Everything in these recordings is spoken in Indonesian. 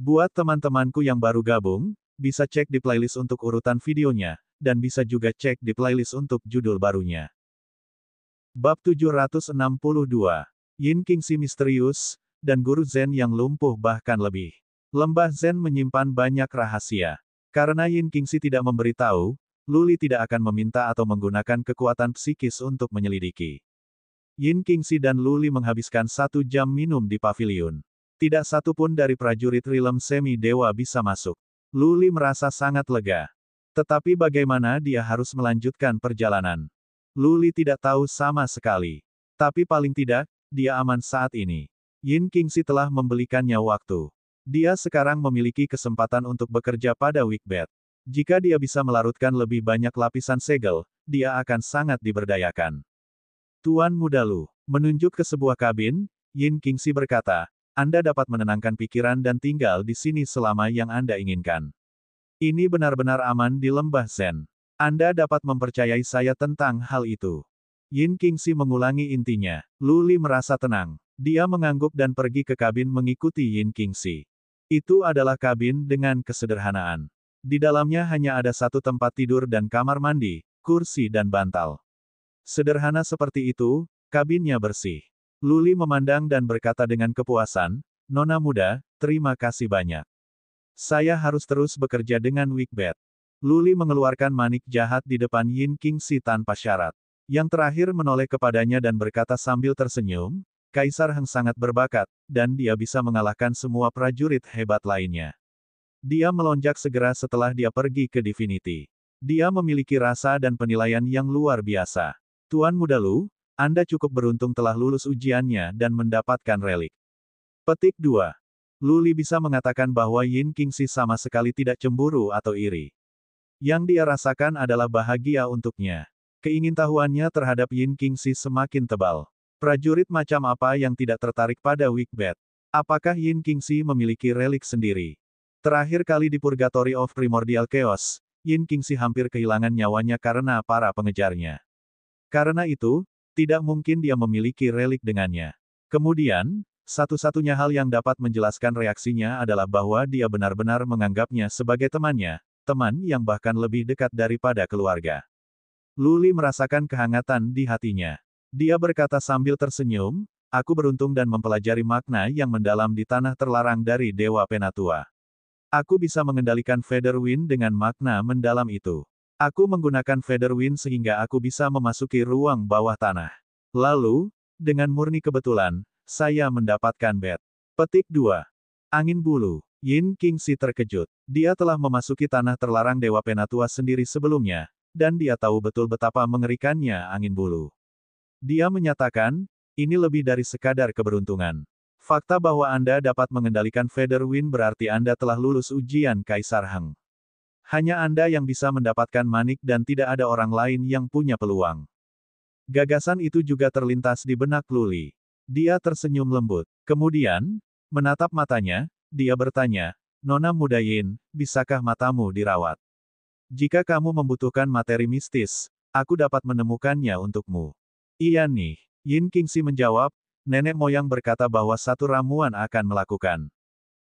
Buat teman-temanku yang baru gabung, bisa cek di playlist untuk urutan videonya, dan bisa juga cek di playlist untuk judul barunya. Bab 762. Yin Qingxi misterius, dan Guru Zen yang lumpuh bahkan lebih. Lembah Zen menyimpan banyak rahasia. Karena Yin Qingxi tidak memberitahu, Luli tidak akan meminta atau menggunakan kekuatan psikis untuk menyelidiki. Yin Qingxi dan Luli menghabiskan 1 jam minum di paviliun. Tidak satu pun dari prajurit Rilem Semi Dewa bisa masuk. Luli merasa sangat lega. Tetapi bagaimana dia harus melanjutkan perjalanan? Luli tidak tahu sama sekali. Tapi paling tidak, dia aman saat ini. Yin Qingxi telah membelikannya waktu. Dia sekarang memiliki kesempatan untuk bekerja pada Wickbed. Jika dia bisa melarutkan lebih banyak lapisan segel, dia akan sangat diberdayakan. Tuan Muda Lu, menunjuk ke sebuah kabin, Yin Qingxi berkata, Anda dapat menenangkan pikiran dan tinggal di sini selama yang Anda inginkan. Ini benar-benar aman di lembah Zen. Anda dapat mempercayai saya tentang hal itu. Yin Qingxi mengulangi intinya. Luli merasa tenang. Dia mengangguk dan pergi ke kabin mengikuti Yin Qingxi. Itu adalah kabin dengan kesederhanaan. Di dalamnya hanya ada satu tempat tidur dan kamar mandi, kursi dan bantal. Sederhana seperti itu, kabinnya bersih. Luli memandang dan berkata dengan kepuasan, Nona muda, terima kasih banyak. Saya harus terus bekerja dengan Wickbed. Luli mengeluarkan manik jahat di depan Yin Qingxi tanpa syarat. Yang terakhir menoleh kepadanya dan berkata sambil tersenyum, Kaisar Heng sangat berbakat, dan dia bisa mengalahkan semua prajurit hebat lainnya. Dia melonjak segera setelah dia pergi ke Divinity. Dia memiliki rasa dan penilaian yang luar biasa. Tuan Muda Lu, Anda cukup beruntung telah lulus ujiannya dan mendapatkan relik. Petik 2. Luli bisa mengatakan bahwa Yin Qingxi sama sekali tidak cemburu atau iri. Yang dia rasakan adalah bahagia untuknya. Keingintahuannya terhadap Yin Qingxi semakin tebal. Prajurit macam apa yang tidak tertarik pada Wickbed? Apakah Yin Qingxi memiliki relik sendiri? Terakhir kali di Purgatory of Primordial Chaos, Yin Qingxi hampir kehilangan nyawanya karena para pengejarnya. Karena itu, tidak mungkin dia memiliki relik dengannya. Kemudian, satu-satunya hal yang dapat menjelaskan reaksinya adalah bahwa dia benar-benar menganggapnya sebagai temannya, teman yang bahkan lebih dekat daripada keluarga. Luli merasakan kehangatan di hatinya. Dia berkata sambil tersenyum, aku beruntung dan mempelajari makna yang mendalam di tanah terlarang dari Dewa Penatua. Aku bisa mengendalikan Feather Wind dengan makna mendalam itu. Aku menggunakan Feather Wind sehingga aku bisa memasuki ruang bawah tanah. Lalu, dengan murni kebetulan, saya mendapatkan bed. Petik 2. Angin bulu. Yin Qingxi terkejut. Dia telah memasuki tanah terlarang Dewa Penatua sendiri sebelumnya, dan dia tahu betul betapa mengerikannya angin bulu. Dia menyatakan, ini lebih dari sekadar keberuntungan. Fakta bahwa Anda dapat mengendalikan Feather Wind berarti Anda telah lulus ujian Kaisar Heng. Hanya Anda yang bisa mendapatkan manik dan tidak ada orang lain yang punya peluang. Gagasan itu juga terlintas di benak Luli. Dia tersenyum lembut. Kemudian, menatap matanya, dia bertanya, Nona muda Yin, bisakah matamu dirawat? Jika kamu membutuhkan materi mistis, aku dapat menemukannya untukmu. Iya nih, Yin Qingxi menjawab, nenek moyang berkata bahwa satu ramuan akan melakukan.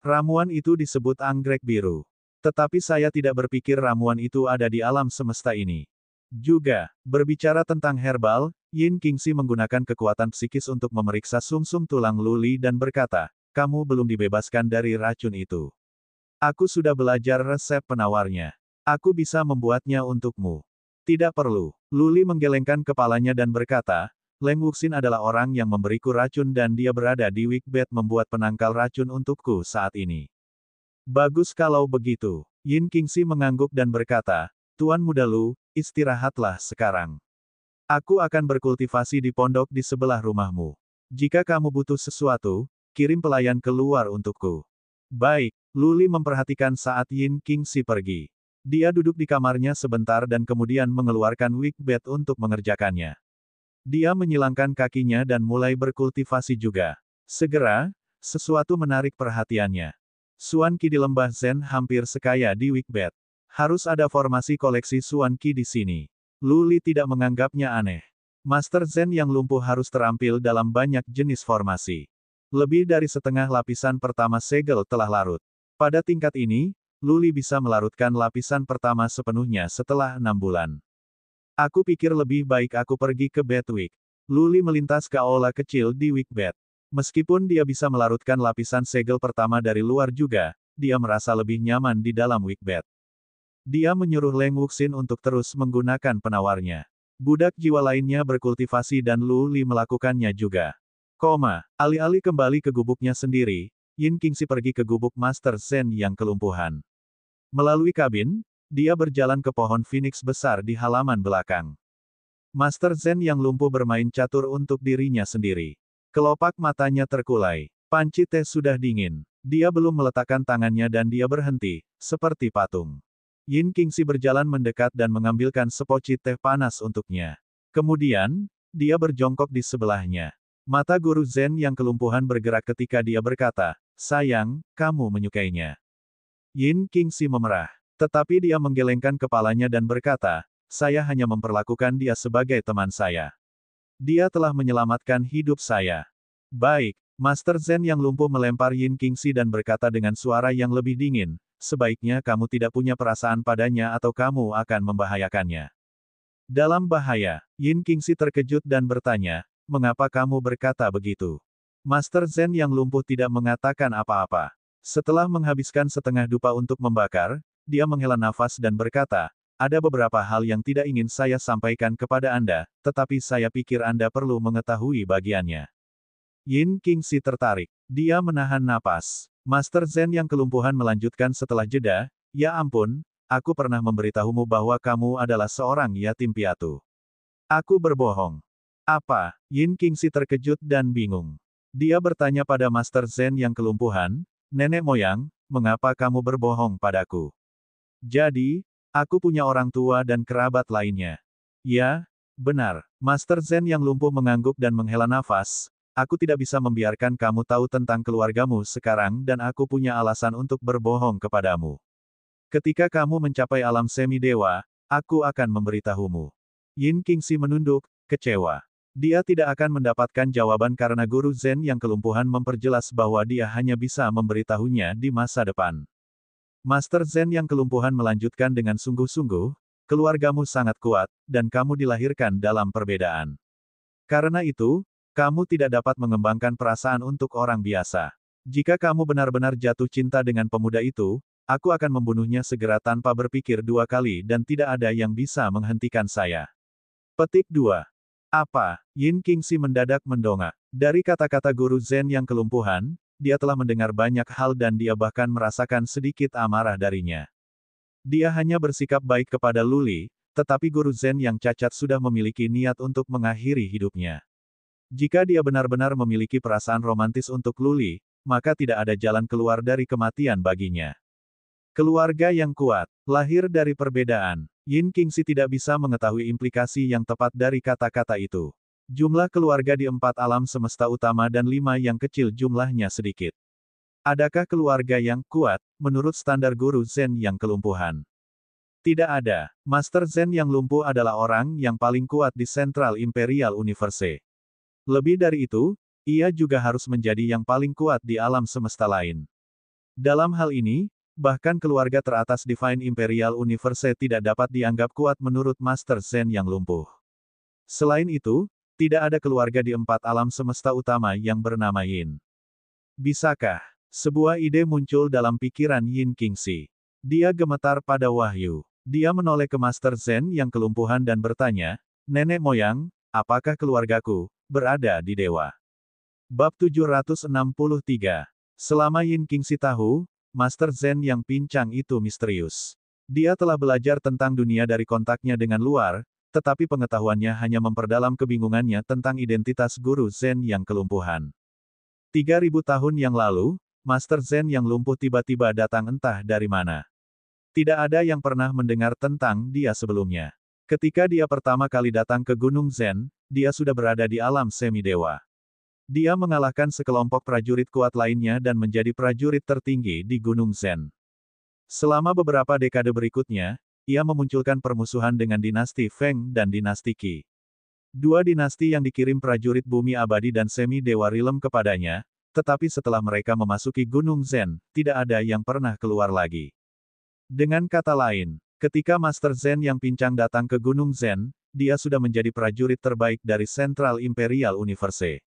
Ramuan itu disebut anggrek biru. Tetapi saya tidak berpikir ramuan itu ada di alam semesta ini. Juga, berbicara tentang herbal, Yin Qingxi menggunakan kekuatan psikis untuk memeriksa sumsum tulang Luli dan berkata, kamu belum dibebaskan dari racun itu. Aku sudah belajar resep penawarnya. Aku bisa membuatnya untukmu. Tidak perlu. Luli menggelengkan kepalanya dan berkata, Leng Wuxin adalah orang yang memberiku racun dan dia berada di Wickbed membuat penangkal racun untukku saat ini. Bagus kalau begitu. Yin Qingxi mengangguk dan berkata, Tuan Muda Lu, istirahatlah sekarang. Aku akan berkultivasi di pondok di sebelah rumahmu. Jika kamu butuh sesuatu, kirim pelayan keluar untukku. Baik, Luli memperhatikan saat Yin Qingxi pergi. Dia duduk di kamarnya sebentar dan kemudian mengeluarkan Wickbed untuk mengerjakannya. Dia menyilangkan kakinya dan mulai berkultivasi juga. Segera, sesuatu menarik perhatiannya. Suan Qi di lembah Zen hampir sekaya di Wickbed. Harus ada formasi koleksi Suan Qi di sini. Luli tidak menganggapnya aneh. Master Zen yang lumpuh harus terampil dalam banyak jenis formasi. Lebih dari setengah lapisan pertama segel telah larut. Pada tingkat ini, Luli bisa melarutkan lapisan pertama sepenuhnya setelah 6 bulan. Aku pikir lebih baik aku pergi ke Bedwick. Luli melintas ke aula kecil di Wickbed. Meskipun dia bisa melarutkan lapisan segel pertama dari luar juga, dia merasa lebih nyaman di dalam Wickbed. Dia menyuruh Leng Wuxin untuk terus menggunakan penawarnya. Budak jiwa lainnya berkultivasi dan Luli melakukannya juga. Alih-alih kembali ke gubuknya sendiri, Yin Qingxi pergi ke gubuk Master Zen yang kelumpuhan. Melalui kabin, dia berjalan ke pohon Phoenix besar di halaman belakang. Master Zen yang lumpuh bermain catur untuk dirinya sendiri. Kelopak matanya terkulai. Panci teh sudah dingin. Dia belum meletakkan tangannya dan dia berhenti, seperti patung. Yin Qingxi berjalan mendekat dan mengambilkan sepoci teh panas untuknya. Kemudian, dia berjongkok di sebelahnya. Mata guru Zen yang kelumpuhan bergerak ketika dia berkata, "Sayang, kamu menyukainya." Yin Qingxi memerah. Tetapi dia menggelengkan kepalanya dan berkata, "Saya hanya memperlakukan dia sebagai teman saya. Dia telah menyelamatkan hidup saya." Baik, Master Zen yang lumpuh melempar Yin Qingxi dan berkata dengan suara yang lebih dingin, "Sebaiknya kamu tidak punya perasaan padanya atau kamu akan membahayakannya." Dalam bahaya, Yin Qingxi terkejut dan bertanya, "Mengapa kamu berkata begitu?" Master Zen yang lumpuh tidak mengatakan apa-apa. Setelah menghabiskan setengah dupa untuk membakar, dia menghela nafas dan berkata, "Ada beberapa hal yang tidak ingin saya sampaikan kepada Anda, tetapi saya pikir Anda perlu mengetahui bagiannya." Yin Qingxi tertarik. Dia menahan napas. Master Zen yang kelumpuhan melanjutkan setelah jeda, "Ya ampun, aku pernah memberitahumu bahwa kamu adalah seorang yatim piatu. Aku berbohong." "Apa?" Yin Qingxi terkejut dan bingung. Dia bertanya pada Master Zen yang kelumpuhan, "Nenek moyang, mengapa kamu berbohong padaku?" "Jadi, aku punya orang tua dan kerabat lainnya." "Ya, benar." Master Zen yang lumpuh mengangguk dan menghela nafas, "Aku tidak bisa membiarkan kamu tahu tentang keluargamu sekarang dan aku punya alasan untuk berbohong kepadamu. Ketika kamu mencapai alam semi-dewa, aku akan memberitahumu." Yin Qingxi menunduk, kecewa. Dia tidak akan mendapatkan jawaban karena guru Zen yang kelumpuhan memperjelas bahwa dia hanya bisa memberitahunya di masa depan. Master Zen yang kelumpuhan melanjutkan dengan sungguh-sungguh, "Keluargamu sangat kuat, dan kamu dilahirkan dalam perbedaan. Karena itu, kamu tidak dapat mengembangkan perasaan untuk orang biasa. Jika kamu benar-benar jatuh cinta dengan pemuda itu, aku akan membunuhnya segera tanpa berpikir dua kali dan tidak ada yang bisa menghentikan saya." Petik 2. Apa? Yin Qingxi mendadak mendongak. Dari kata-kata guru Zen yang kelumpuhan, dia telah mendengar banyak hal dan dia bahkan merasakan sedikit amarah darinya. Dia hanya bersikap baik kepada Luli, tetapi guru Zen yang cacat sudah memiliki niat untuk mengakhiri hidupnya. Jika dia benar-benar memiliki perasaan romantis untuk Luli, maka tidak ada jalan keluar dari kematian baginya. Keluarga yang kuat, lahir dari perbedaan. Yin Qingxi tidak bisa mengetahui implikasi yang tepat dari kata-kata itu. Jumlah keluarga di 4 alam semesta utama dan 5 yang kecil jumlahnya sedikit. Adakah keluarga yang kuat, menurut standar guru Zen yang kelumpuhan? Tidak ada. Master Zen yang lumpuh adalah orang yang paling kuat di Central Imperial Universe. Lebih dari itu, ia juga harus menjadi yang paling kuat di alam semesta lain. Dalam hal ini, bahkan keluarga teratas Divine Imperial Universe tidak dapat dianggap kuat menurut Master Zen yang lumpuh. Selain itu, tidak ada keluarga di 4 alam semesta utama yang bernama Yin. Bisakah? Sebuah ide muncul dalam pikiran Yin Qingxi. Dia gemetar pada wahyu. Dia menoleh ke Master Zen yang kelumpuhan dan bertanya, "Nenek moyang, apakah keluargaku berada di dewa?" Bab 763. Selama Yin Qingxi tahu, Master Zen yang pincang itu misterius. Dia telah belajar tentang dunia dari kontaknya dengan luar, tetapi pengetahuannya hanya memperdalam kebingungannya tentang identitas guru Zen yang kelumpuhan. 3000 tahun yang lalu, Master Zen yang lumpuh tiba-tiba datang entah dari mana. Tidak ada yang pernah mendengar tentang dia sebelumnya. Ketika dia pertama kali datang ke Gunung Zen, dia sudah berada di alam semi-dewa. Dia mengalahkan sekelompok prajurit kuat lainnya dan menjadi prajurit tertinggi di Gunung Zen. Selama beberapa dekade berikutnya, ia memunculkan permusuhan dengan dinasti Feng dan dinasti Qi. Dua dinasti yang dikirim prajurit bumi abadi dan semi-dewa Rilem kepadanya, tetapi setelah mereka memasuki Gunung Zen, tidak ada yang pernah keluar lagi. Dengan kata lain, ketika Master Zen yang pincang datang ke Gunung Zen, dia sudah menjadi prajurit terbaik dari Central Imperial Universe.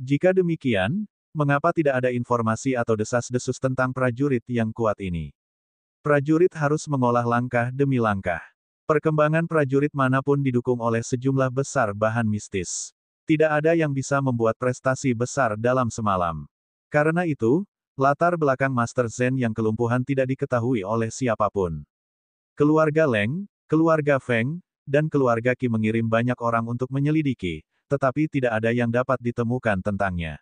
Jika demikian, mengapa tidak ada informasi atau desas-desus tentang prajurit yang kuat ini? Prajurit harus mengolah langkah demi langkah. Perkembangan prajurit manapun didukung oleh sejumlah besar bahan mistis. Tidak ada yang bisa membuat prestasi besar dalam semalam. Karena itu, latar belakang Master Zen yang kelumpuhan tidak diketahui oleh siapapun. Keluarga Leng, keluarga Feng, dan keluarga Qi mengirim banyak orang untuk menyelidiki, tetapi tidak ada yang dapat ditemukan tentangnya.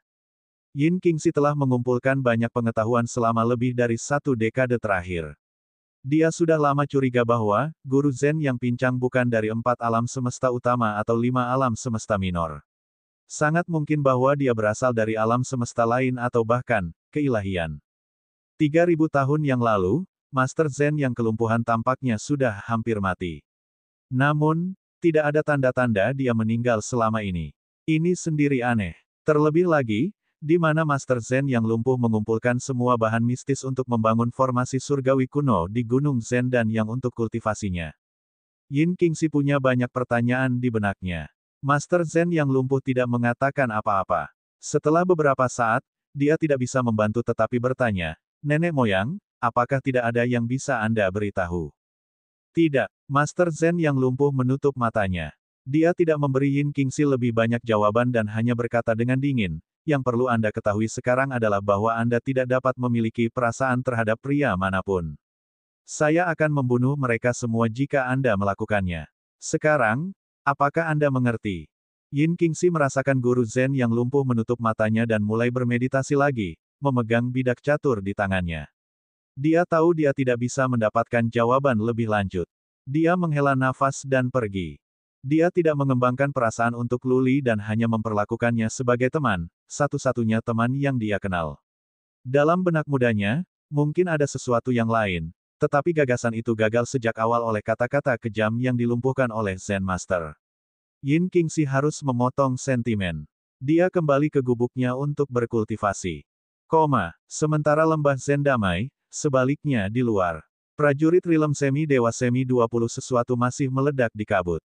Yin Qingxi telah mengumpulkan banyak pengetahuan selama lebih dari 1 dekade terakhir. Dia sudah lama curiga bahwa, Guru Zen yang pincang bukan dari 4 alam semesta utama atau 5 alam semesta minor. Sangat mungkin bahwa dia berasal dari alam semesta lain atau bahkan, keilahian. 3.000 tahun yang lalu, Master Zen yang kelumpuhan tampaknya sudah hampir mati. Namun, tidak ada tanda-tanda dia meninggal selama ini. Ini sendiri aneh. Terlebih lagi, di mana Master Zen yang lumpuh mengumpulkan semua bahan mistis untuk membangun formasi surgawi kuno di Gunung Zen dan yang untuk kultivasinya. Yin Qingxi punya banyak pertanyaan di benaknya. Master Zen yang lumpuh tidak mengatakan apa-apa. Setelah beberapa saat, dia tidak bisa membantu tetapi bertanya, "Nenek moyang, apakah tidak ada yang bisa Anda beritahu?" Tidak, Master Zen yang lumpuh menutup matanya. Dia tidak memberi Yin Qingxi lebih banyak jawaban dan hanya berkata dengan dingin, "Yang perlu Anda ketahui sekarang adalah bahwa Anda tidak dapat memiliki perasaan terhadap pria manapun. Saya akan membunuh mereka semua jika Anda melakukannya. Sekarang, apakah Anda mengerti?" Yin Qingxi merasakan Guru Zen yang lumpuh menutup matanya dan mulai bermeditasi lagi, memegang bidak catur di tangannya. Dia tahu dia tidak bisa mendapatkan jawaban lebih lanjut. Dia menghela nafas dan pergi. Dia tidak mengembangkan perasaan untuk Luli dan hanya memperlakukannya sebagai teman, satu-satunya teman yang dia kenal. Dalam benak mudanya, mungkin ada sesuatu yang lain, tetapi gagasan itu gagal sejak awal oleh kata-kata kejam yang dilumpuhkan oleh Zen Master. Yin Qingxi harus memotong sentimen. Dia kembali ke gubuknya untuk berkultivasi. Sementara lembah Zen damai, sebaliknya di luar. Prajurit Rilem Semi Dewa Semi 20 sesuatu masih meledak di kabut.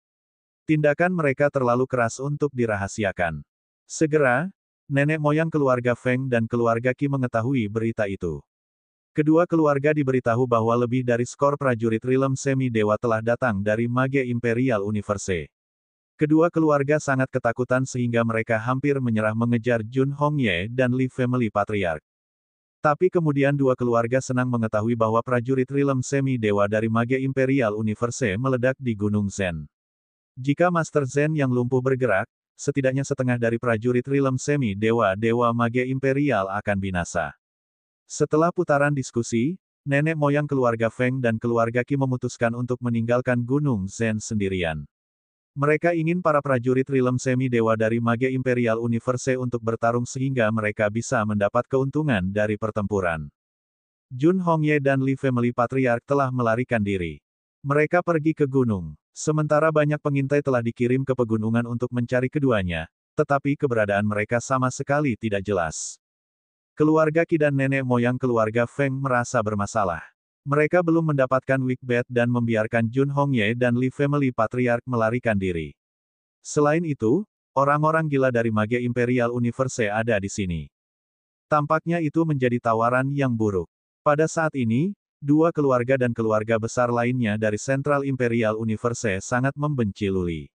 Tindakan mereka terlalu keras untuk dirahasiakan. Segera, nenek moyang keluarga Feng dan keluarga Qi mengetahui berita itu. Kedua keluarga diberitahu bahwa lebih dari skor prajurit Rilem Semi Dewa telah datang dari Mage Imperial Universe. Kedua keluarga sangat ketakutan sehingga mereka hampir menyerah mengejar Jun Hongye dan Li Family Patriarch. Tapi kemudian dua keluarga senang mengetahui bahwa prajurit Rilem Semi Dewa dari Mage Imperial Universe meledak di Gunung Zen. Jika Master Zen yang lumpuh bergerak, setidaknya setengah dari prajurit Rilem Semi Dewa Mage Imperial akan binasa. Setelah putaran diskusi, nenek moyang keluarga Feng dan keluarga Qi memutuskan untuk meninggalkan Gunung Zen sendirian. Mereka ingin para prajurit Rilem Semi Dewa dari Mage Imperial Universe untuk bertarung sehingga mereka bisa mendapat keuntungan dari pertempuran. Jun Hongye dan Li Family Patriarch telah melarikan diri. Mereka pergi ke gunung. Sementara banyak pengintai telah dikirim ke pegunungan untuk mencari keduanya, tetapi keberadaan mereka sama sekali tidak jelas. Keluarga Qi dan nenek moyang keluarga Feng merasa bermasalah. Mereka belum mendapatkan weak bet dan membiarkan Jun Hongye dan Li Family Patriarch melarikan diri. Selain itu, orang-orang gila dari Mage Imperial Universe ada di sini. Tampaknya itu menjadi tawaran yang buruk. Pada saat ini, dua keluarga dan keluarga besar lainnya dari Central Imperial Universe sangat membenci Luli.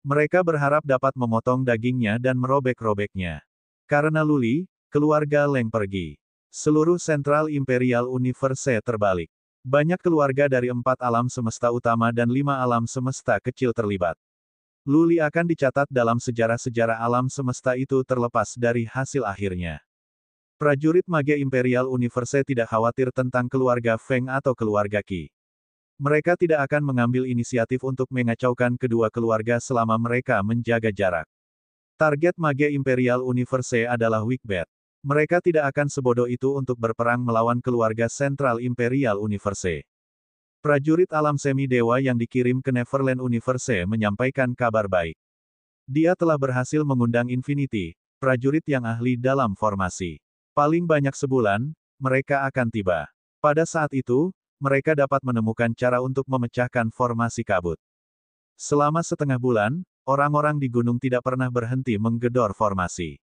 Mereka berharap dapat memotong dagingnya dan merobek-robeknya. Karena Luli, keluarga Leng pergi. Seluruh Central Imperial Universe terbalik. Banyak keluarga dari 4 alam semesta utama dan 5 alam semesta kecil terlibat. Luli akan dicatat dalam sejarah-sejarah alam semesta itu terlepas dari hasil akhirnya. Prajurit Mage Imperial Universe tidak khawatir tentang keluarga Feng atau keluarga Qi. Mereka tidak akan mengambil inisiatif untuk mengacaukan kedua keluarga selama mereka menjaga jarak. Target Mage Imperial Universe adalah weak bet. Mereka tidak akan sebodoh itu untuk berperang melawan keluarga Central Imperial Universe. Prajurit alam semi dewa yang dikirim ke Neverland Universe menyampaikan kabar baik. Dia telah berhasil mengundang Infinity, prajurit yang ahli dalam formasi. Paling banyak sebulan, mereka akan tiba. Pada saat itu, mereka dapat menemukan cara untuk memecahkan formasi kabut. Selama setengah bulan, orang-orang di gunung tidak pernah berhenti menggedor formasi.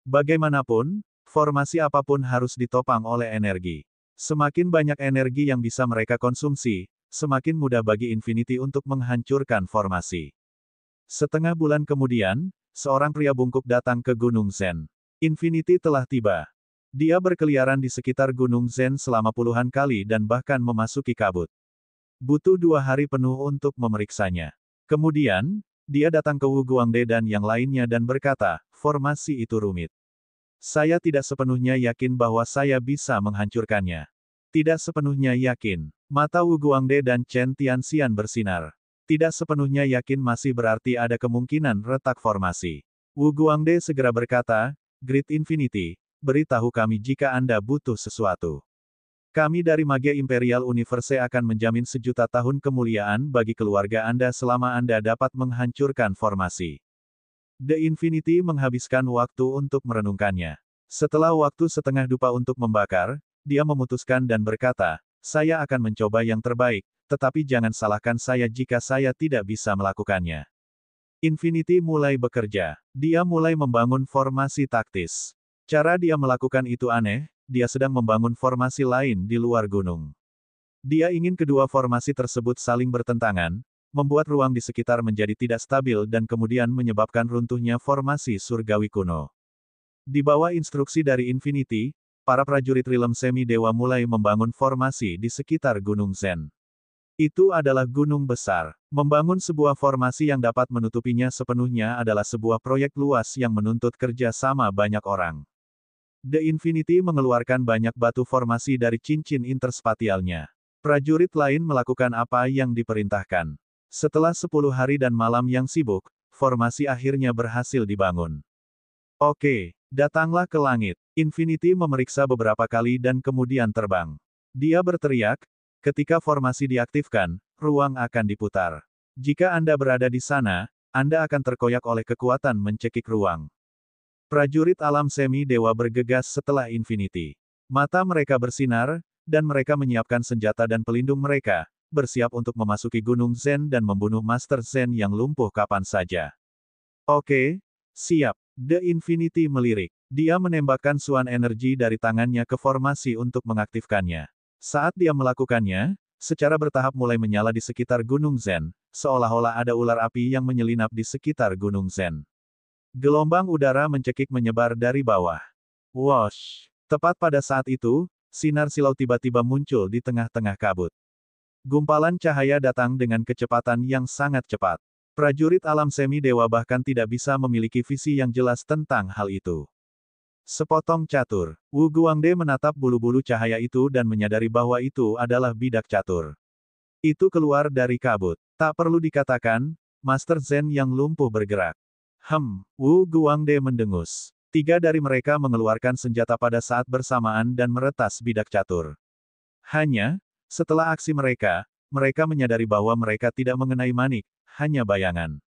Bagaimanapun, formasi apapun harus ditopang oleh energi. Semakin banyak energi yang bisa mereka konsumsi, semakin mudah bagi Infinity untuk menghancurkan formasi. Setengah bulan kemudian, seorang pria bungkuk datang ke Gunung Zen. Infinity telah tiba. Dia berkeliaran di sekitar Gunung Zen selama puluhan kali dan bahkan memasuki kabut. Butuh 2 hari penuh untuk memeriksanya. Kemudian, dia datang ke Wu Guangde dan yang lainnya dan berkata, formasi itu rumit. Saya tidak sepenuhnya yakin bahwa saya bisa menghancurkannya. Tidak sepenuhnya yakin. Mata Wu Guangde dan Chen Tianxian bersinar. Tidak sepenuhnya yakin masih berarti ada kemungkinan retak formasi. Wu Guangde segera berkata, Great Infinity, beritahu kami jika Anda butuh sesuatu. Kami dari Mage Imperial Universe akan menjamin 1.000.000 tahun kemuliaan bagi keluarga Anda selama Anda dapat menghancurkan formasi. The Infinity menghabiskan waktu untuk merenungkannya. Setelah waktu setengah dupa untuk membakar, dia memutuskan dan berkata, saya akan mencoba yang terbaik, tetapi jangan salahkan saya jika saya tidak bisa melakukannya. Infinity mulai bekerja. Dia mulai membangun formasi taktis. Cara dia melakukan itu aneh, dia sedang membangun formasi lain di luar gunung. Dia ingin kedua formasi tersebut saling bertentangan, membuat ruang di sekitar menjadi tidak stabil dan kemudian menyebabkan runtuhnya formasi surgawi kuno. Di bawah instruksi dari Infinity, para prajurit Rilem Semi Dewa mulai membangun formasi di sekitar Gunung Zen. Itu adalah gunung besar. Membangun sebuah formasi yang dapat menutupinya sepenuhnya adalah sebuah proyek luas yang menuntut kerja sama banyak orang. The Infinity mengeluarkan banyak batu formasi dari cincin interspatialnya. Prajurit lain melakukan apa yang diperintahkan. Setelah 10 hari dan malam yang sibuk, formasi akhirnya berhasil dibangun. Oke, datanglah ke langit. Infinity memeriksa beberapa kali dan kemudian terbang. Dia berteriak, ketika formasi diaktifkan, ruang akan diputar. Jika Anda berada di sana, Anda akan terkoyak oleh kekuatan mencekik ruang. Prajurit alam semi dewa bergegas setelah Infinity. Mata mereka bersinar, dan mereka menyiapkan senjata dan pelindung mereka, bersiap untuk memasuki Gunung Zen dan membunuh Master Zen yang lumpuh kapan saja. Oke, siap. The Infinity melirik. Dia menembakkan suan energi dari tangannya ke formasi untuk mengaktifkannya. Saat dia melakukannya, secara bertahap mulai menyala di sekitar Gunung Zen, seolah-olah ada ular api yang menyelinap di sekitar Gunung Zen. Gelombang udara mencekik menyebar dari bawah. Wosh! Tepat pada saat itu, sinar silau tiba-tiba muncul di tengah-tengah kabut. Gumpalan cahaya datang dengan kecepatan yang sangat cepat. Prajurit alam semi dewa bahkan tidak bisa memiliki visi yang jelas tentang hal itu. Sepotong catur. Wu Guangde menatap bulu-bulu cahaya itu dan menyadari bahwa itu adalah bidak catur. Itu keluar dari kabut. Tak perlu dikatakan, Master Zen yang lumpuh bergerak. Wu Guangde mendengus. 3 dari mereka mengeluarkan senjata pada saat bersamaan dan meretas bidak catur. Hanya, setelah aksi mereka menyadari bahwa mereka tidak mengenai manik, hanya bayangan.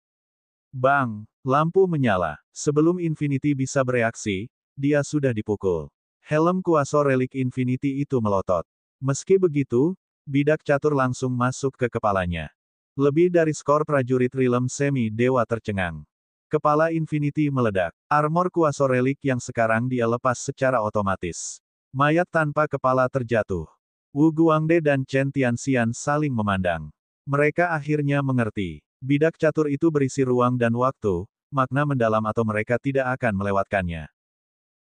Bang! Lampu menyala. Sebelum Infinity bisa bereaksi, dia sudah dipukul. Helm kuasa relik Infinity itu melotot. Meski begitu, bidak catur langsung masuk ke kepalanya. Lebih dari skor prajurit Rilem Semi Dewa tercengang. Kepala Infinity meledak. Armor kuasa relik yang sekarang dia lepas secara otomatis. Mayat tanpa kepala terjatuh. Wu Guangde dan Chen Tianxian saling memandang. Mereka akhirnya mengerti. Bidak catur itu berisi ruang dan waktu, makna mendalam atau mereka tidak akan melewatkannya.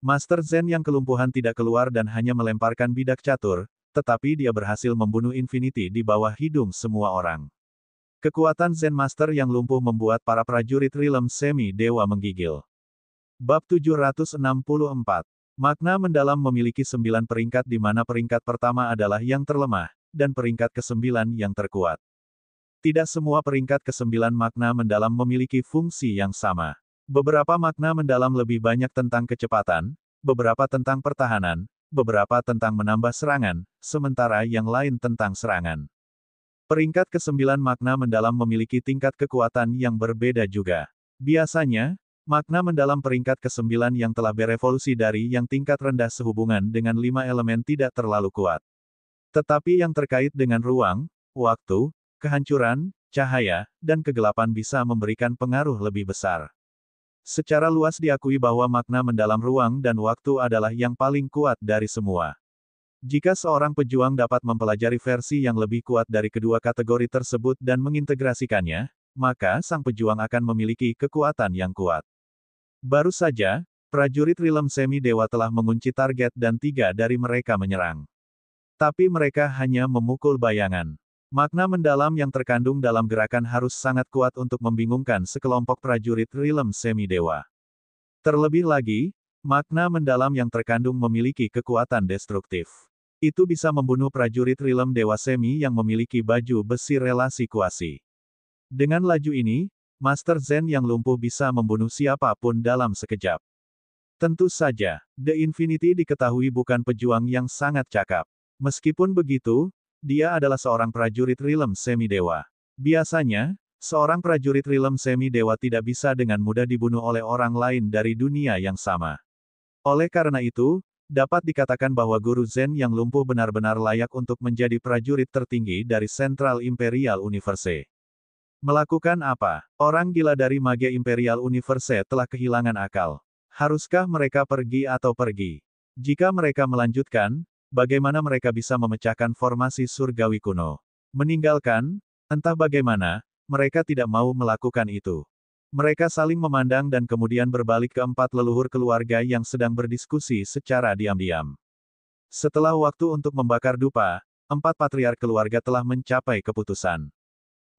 Master Zen yang kelumpuhan tidak keluar dan hanya melemparkan bidak catur, tetapi dia berhasil membunuh Infinity di bawah hidung semua orang. Kekuatan Zen Master yang lumpuh membuat para prajurit Rilem Semi Dewa menggigil. Bab 764. Makna mendalam memiliki 9 peringkat di mana peringkat pertama adalah yang terlemah, dan peringkat ke-9 yang terkuat. Tidak semua peringkat ke-9 makna mendalam memiliki fungsi yang sama. Beberapa makna mendalam lebih banyak tentang kecepatan, beberapa tentang pertahanan, beberapa tentang menambah serangan, sementara yang lain tentang serangan. Peringkat ke-9 makna mendalam memiliki tingkat kekuatan yang berbeda juga. Biasanya, Makna mendalam peringkat ke-9 yang telah berevolusi dari yang tingkat rendah sehubungan dengan 5 elemen tidak terlalu kuat. Tetapi yang terkait dengan ruang, waktu, kehancuran, cahaya, dan kegelapan bisa memberikan pengaruh lebih besar. Secara luas diakui bahwa makna mendalam ruang dan waktu adalah yang paling kuat dari semua. Jika seorang pejuang dapat mempelajari versi yang lebih kuat dari kedua kategori tersebut dan mengintegrasikannya, maka sang pejuang akan memiliki kekuatan yang kuat. Baru saja, prajurit Rilem Semi Dewa telah mengunci target dan 3 dari mereka menyerang. Tapi mereka hanya memukul bayangan. Makna mendalam yang terkandung dalam gerakan harus sangat kuat untuk membingungkan sekelompok prajurit Rilem Semi Dewa. Terlebih lagi, makna mendalam yang terkandung memiliki kekuatan destruktif. Itu bisa membunuh prajurit Rilem Dewa Semi yang memiliki baju besi relasi kuasi. Dengan laju ini, Master Zen yang lumpuh bisa membunuh siapapun dalam sekejap. Tentu saja, The Infinity diketahui bukan pejuang yang sangat cakap. Meskipun begitu, dia adalah seorang prajurit Rilem Semi Dewa. Biasanya, seorang prajurit Rilem Semi Dewa tidak bisa dengan mudah dibunuh oleh orang lain dari dunia yang sama. Oleh karena itu, dapat dikatakan bahwa Guru Zen yang lumpuh benar-benar layak untuk menjadi prajurit tertinggi dari Central Imperial Universe. Melakukan apa? Orang gila dari Mage Imperial Universe telah kehilangan akal. Haruskah mereka pergi atau pergi? Jika mereka melanjutkan, bagaimana mereka bisa memecahkan formasi surgawi kuno? Meninggalkan? Entah bagaimana, mereka tidak mau melakukan itu. Mereka saling memandang dan kemudian berbalik ke 4 leluhur keluarga yang sedang berdiskusi secara diam-diam. Setelah waktu untuk membakar dupa, 4 patriark keluarga telah mencapai keputusan.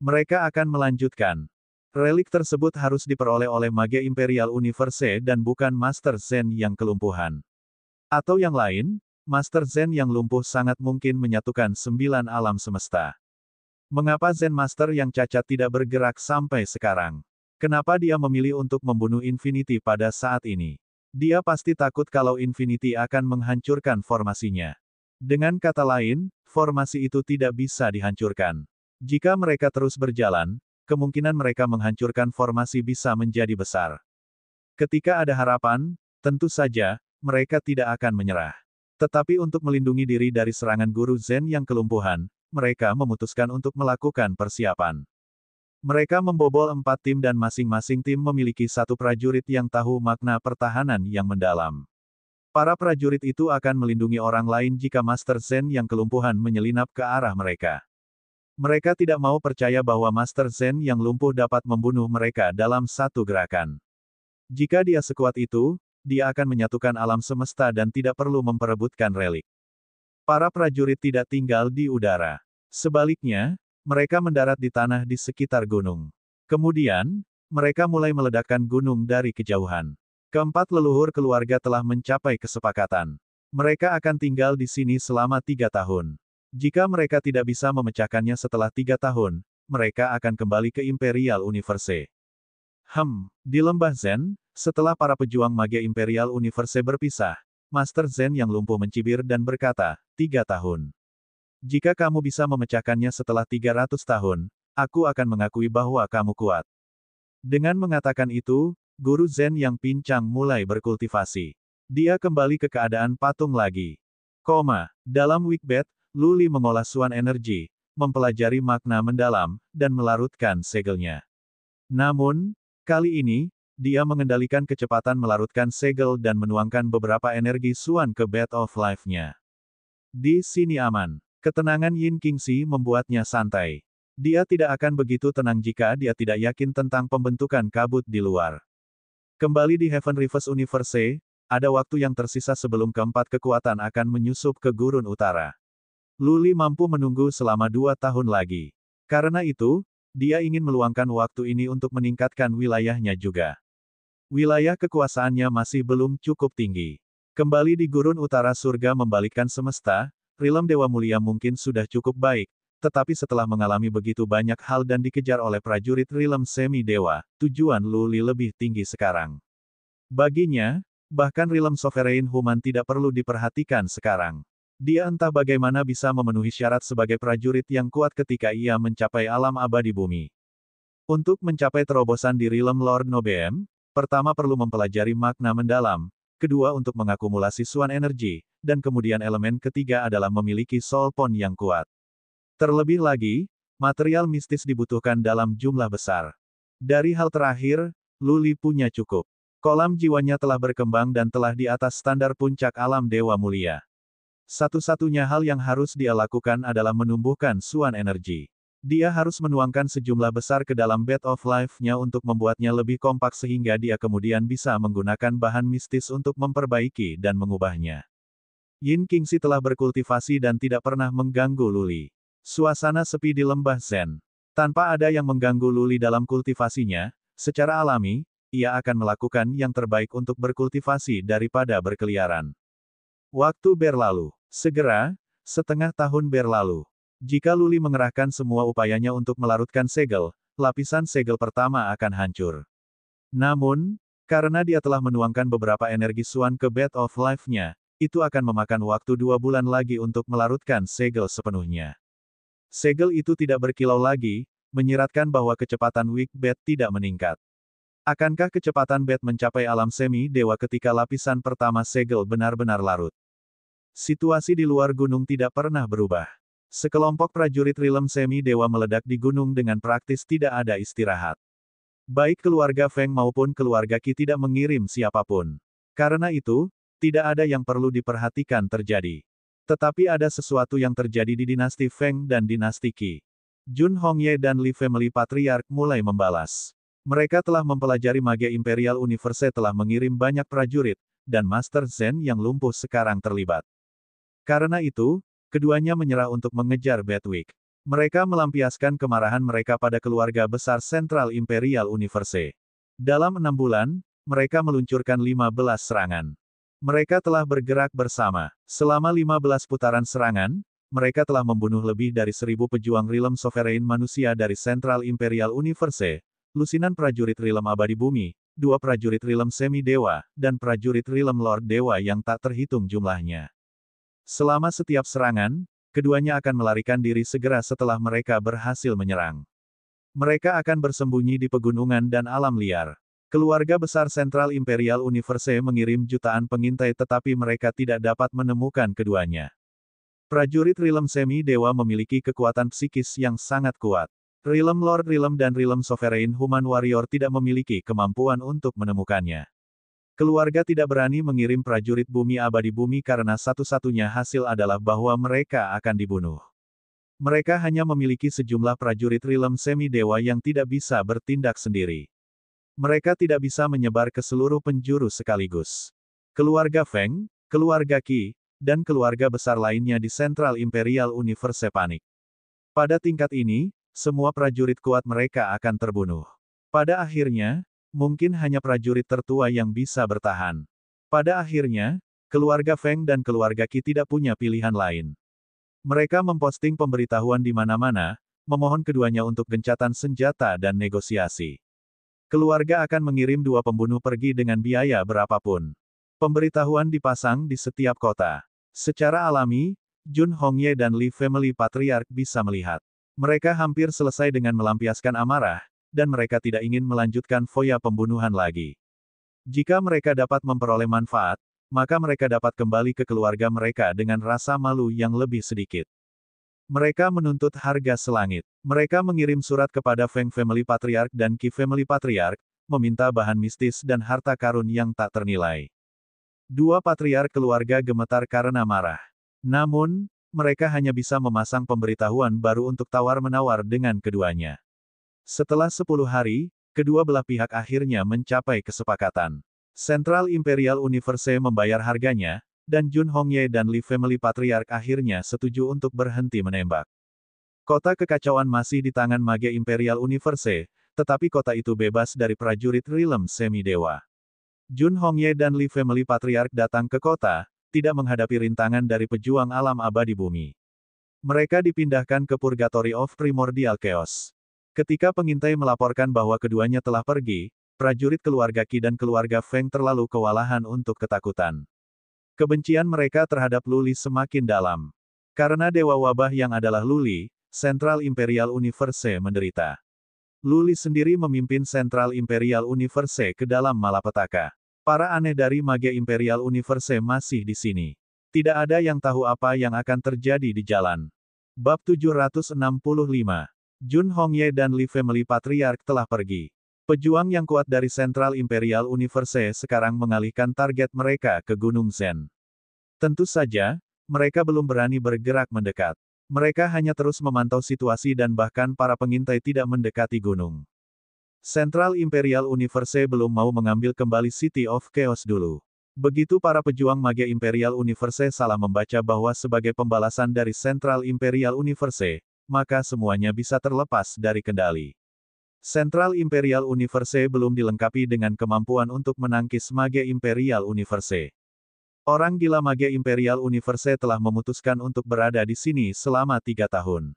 Mereka akan melanjutkan. Relik tersebut harus diperoleh oleh Mage Imperial Universe dan bukan Master Zen yang kelumpuhan. Atau yang lain, Master Zen yang lumpuh sangat mungkin menyatukan 9 alam semesta. Mengapa Zen Master yang cacat tidak bergerak sampai sekarang? Kenapa dia memilih untuk membunuh Infinity pada saat ini? Dia pasti takut kalau Infinity akan menghancurkan formasinya. Dengan kata lain, formasi itu tidak bisa dihancurkan. Jika mereka terus berjalan, kemungkinan mereka menghancurkan formasi bisa menjadi besar. Ketika ada harapan, tentu saja, mereka tidak akan menyerah. Tetapi untuk melindungi diri dari serangan Guru Zen yang kelumpuhan, mereka memutuskan untuk melakukan persiapan. Mereka membobol 4 tim dan masing-masing tim memiliki 1 prajurit yang tahu makna pertahanan yang mendalam. Para prajurit itu akan melindungi orang lain jika Master Zen yang kelumpuhan menyelinap ke arah mereka. Mereka tidak mau percaya bahwa Master Zen yang lumpuh dapat membunuh mereka dalam satu gerakan. Jika dia sekuat itu, dia akan menyatukan alam semesta dan tidak perlu memperebutkan relik. Para prajurit tidak tinggal di udara. Sebaliknya, mereka mendarat di tanah di sekitar gunung. Kemudian, mereka mulai meledakkan gunung dari kejauhan. Keempat leluhur keluarga telah mencapai kesepakatan. Mereka akan tinggal di sini selama 3 tahun. Jika mereka tidak bisa memecahkannya setelah 3 tahun, mereka akan kembali ke Imperial Universe. Di lembah Zen, setelah para pejuang Mage Imperial Universe berpisah, Master Zen yang lumpuh mencibir dan berkata, 3 tahun. Jika kamu bisa memecahkannya setelah 300 tahun, aku akan mengakui bahwa kamu kuat. Dengan mengatakan itu, Guru Zen yang pincang mulai berkultivasi. Dia kembali ke keadaan patung lagi. Dalam Wikbet, Luli mengolah Swan Energy, mempelajari makna mendalam, dan melarutkan segelnya. Namun, kali ini, dia mengendalikan kecepatan melarutkan segel dan menuangkan beberapa energi Swan ke Bed of Life-nya. Di sini aman. Ketenangan Yin Qingxi membuatnya santai. Dia tidak akan begitu tenang jika dia tidak yakin tentang pembentukan kabut di luar. Kembali di Heaven Reverse Universe, ada waktu yang tersisa sebelum keempat kekuatan akan menyusup ke Gurun Utara. Luli mampu menunggu selama 2 tahun lagi. Karena itu, dia ingin meluangkan waktu ini untuk meningkatkan wilayahnya juga. Wilayah kekuasaannya masih belum cukup tinggi. Kembali di Gurun Utara surga membalikkan semesta, Rilem Dewa Mulia mungkin sudah cukup baik, tetapi setelah mengalami begitu banyak hal dan dikejar oleh prajurit Rilem Semi Dewa, tujuan Luli lebih tinggi sekarang. Baginya, bahkan Rilem Sovereign Human tidak perlu diperhatikan sekarang. Dia entah bagaimana bisa memenuhi syarat sebagai prajurit yang kuat ketika ia mencapai alam abadi bumi. Untuk mencapai terobosan di Rilem Lord Nobeem, Pertama perlu mempelajari makna mendalam, kedua untuk mengakumulasi Suan energi, dan kemudian elemen ketiga adalah memiliki soul pon yang kuat. Terlebih lagi, material mistis dibutuhkan dalam jumlah besar. Dari hal terakhir, Luli punya cukup. Kolam jiwanya telah berkembang dan telah di atas standar puncak alam Dewa Mulia. Satu-satunya hal yang harus dia lakukan adalah menumbuhkan Suan energi. Dia harus menuangkan sejumlah besar ke dalam Bed of Life-nya untuk membuatnya lebih kompak sehingga dia kemudian bisa menggunakan bahan mistis untuk memperbaiki dan mengubahnya. Yin Qingxi telah berkultivasi dan tidak pernah mengganggu Luli. Suasana sepi di lembah Zen. Tanpa ada yang mengganggu Luli dalam kultivasinya, secara alami, ia akan melakukan yang terbaik untuk berkultivasi daripada berkeliaran. Waktu berlalu. Segera, setengah tahun berlalu. Jika Luli mengerahkan semua upayanya untuk melarutkan segel, lapisan segel pertama akan hancur. Namun, karena dia telah menuangkan beberapa energi Suan ke Bed of Life-nya, itu akan memakan waktu 2 bulan lagi untuk melarutkan segel sepenuhnya. Segel itu tidak berkilau lagi, menyiratkan bahwa kecepatan weak bed tidak meningkat. Akankah kecepatan bed mencapai alam semi-dewa ketika lapisan pertama segel benar-benar larut? Situasi di luar gunung tidak pernah berubah. Sekelompok prajurit rilem semi-dewa meledak di gunung dengan praktis tidak ada istirahat. Baik keluarga Feng maupun keluarga Qi tidak mengirim siapapun. Karena itu, tidak ada yang perlu diperhatikan terjadi. Tetapi ada sesuatu yang terjadi di dinasti Feng dan dinasti Qi. Jun Hongye dan Li Family Patriarch mulai membalas. Mereka telah mempelajari magia Imperial Universe telah mengirim banyak prajurit, dan Master Zen yang lumpuh sekarang terlibat. Karena itu, keduanya menyerah untuk mengejar Bedwick. Mereka melampiaskan kemarahan mereka pada keluarga besar Central Imperial Universe. Dalam 6 bulan, mereka meluncurkan 15 serangan. Mereka telah bergerak bersama. Selama 15 putaran serangan, mereka telah membunuh lebih dari 1000 pejuang Realm Sovereign manusia dari Central Imperial Universe, lusinan prajurit Realm Abadi Bumi, 2 prajurit Realm Semi-Dewa, dan prajurit Realm Lord Dewa yang tak terhitung jumlahnya. Selama setiap serangan, keduanya akan melarikan diri segera setelah mereka berhasil menyerang. Mereka akan bersembunyi di pegunungan dan alam liar. Keluarga besar Central Imperial Universe mengirim jutaan pengintai tetapi mereka tidak dapat menemukan keduanya. Prajurit Realm Semi-Dewa memiliki kekuatan psikis yang sangat kuat. Realm Lord Realm dan Realm Sovereign Human Warrior tidak memiliki kemampuan untuk menemukannya. Keluarga tidak berani mengirim prajurit bumi abadi bumi karena satu-satunya hasil adalah bahwa mereka akan dibunuh. Mereka hanya memiliki sejumlah prajurit Realm Semi-Dewa yang tidak bisa bertindak sendiri. Mereka tidak bisa menyebar ke seluruh penjuru sekaligus. Keluarga Feng, keluarga Qi, dan keluarga besar lainnya di Central Imperial Universe panik. Pada tingkat ini, semua prajurit kuat mereka akan terbunuh. Pada akhirnya, mungkin hanya prajurit tertua yang bisa bertahan. Pada akhirnya, keluarga Feng dan keluarga Qi tidak punya pilihan lain. Mereka memposting pemberitahuan di mana-mana, memohon keduanya untuk gencatan senjata dan negosiasi. Keluarga akan mengirim 2 pembunuh pergi dengan biaya berapapun. Pemberitahuan dipasang di setiap kota. Secara alami, Jun Hongye dan Li Family Patriarch bisa melihat. Mereka hampir selesai dengan melampiaskan amarah, dan mereka tidak ingin melanjutkan foya pembunuhan lagi. Jika mereka dapat memperoleh manfaat, maka mereka dapat kembali ke keluarga mereka dengan rasa malu yang lebih sedikit. Mereka menuntut harga selangit. Mereka mengirim surat kepada Feng Family Patriarch dan Qi Family Patriarch, meminta bahan mistis dan harta karun yang tak ternilai. 2 patriark keluarga gemetar karena marah. Namun, mereka hanya bisa memasang pemberitahuan baru untuk tawar-menawar dengan keduanya. Setelah 10 hari, kedua belah pihak akhirnya mencapai kesepakatan. Central Imperial Universe membayar harganya, dan Jun Hongye dan Li Family Patriarch akhirnya setuju untuk berhenti menembak. Kota kekacauan masih di tangan Mage Imperial Universe, tetapi kota itu bebas dari prajurit Realm Semi-Dewa. Jun Hongye dan Li Family Patriarch datang ke kota, tidak menghadapi rintangan dari pejuang alam abadi bumi. Mereka dipindahkan ke Purgatory of Primordial Chaos. Ketika pengintai melaporkan bahwa keduanya telah pergi, prajurit keluarga Qi dan keluarga Feng terlalu kewalahan untuk ketakutan. Kebencian mereka terhadap Luli semakin dalam. Karena dewa wabah yang adalah Luli, Central Imperial Universe menderita. Lu Li sendiri memimpin Central Imperial Universe ke dalam malapetaka. Para aneh dari Mage Imperial Universe masih di sini. Tidak ada yang tahu apa yang akan terjadi di jalan. Bab 765. Jun Hongye dan Li Family Patriarch telah pergi. Pejuang yang kuat dari Central Imperial Universe sekarang mengalihkan target mereka ke Gunung Zen. Tentu saja, mereka belum berani bergerak mendekat. Mereka hanya terus memantau situasi dan bahkan para pengintai tidak mendekati gunung. Central Imperial Universe belum mau mengambil kembali City of Chaos dulu. Begitu para pejuang Mage Imperial Universe salah membaca bahwa sebagai pembalasan dari Central Imperial Universe, maka semuanya bisa terlepas dari kendali. Central Imperial Universe belum dilengkapi dengan kemampuan untuk menangkis Mage Imperial Universe. Orang gila Mage Imperial Universe telah memutuskan untuk berada di sini selama 3 tahun.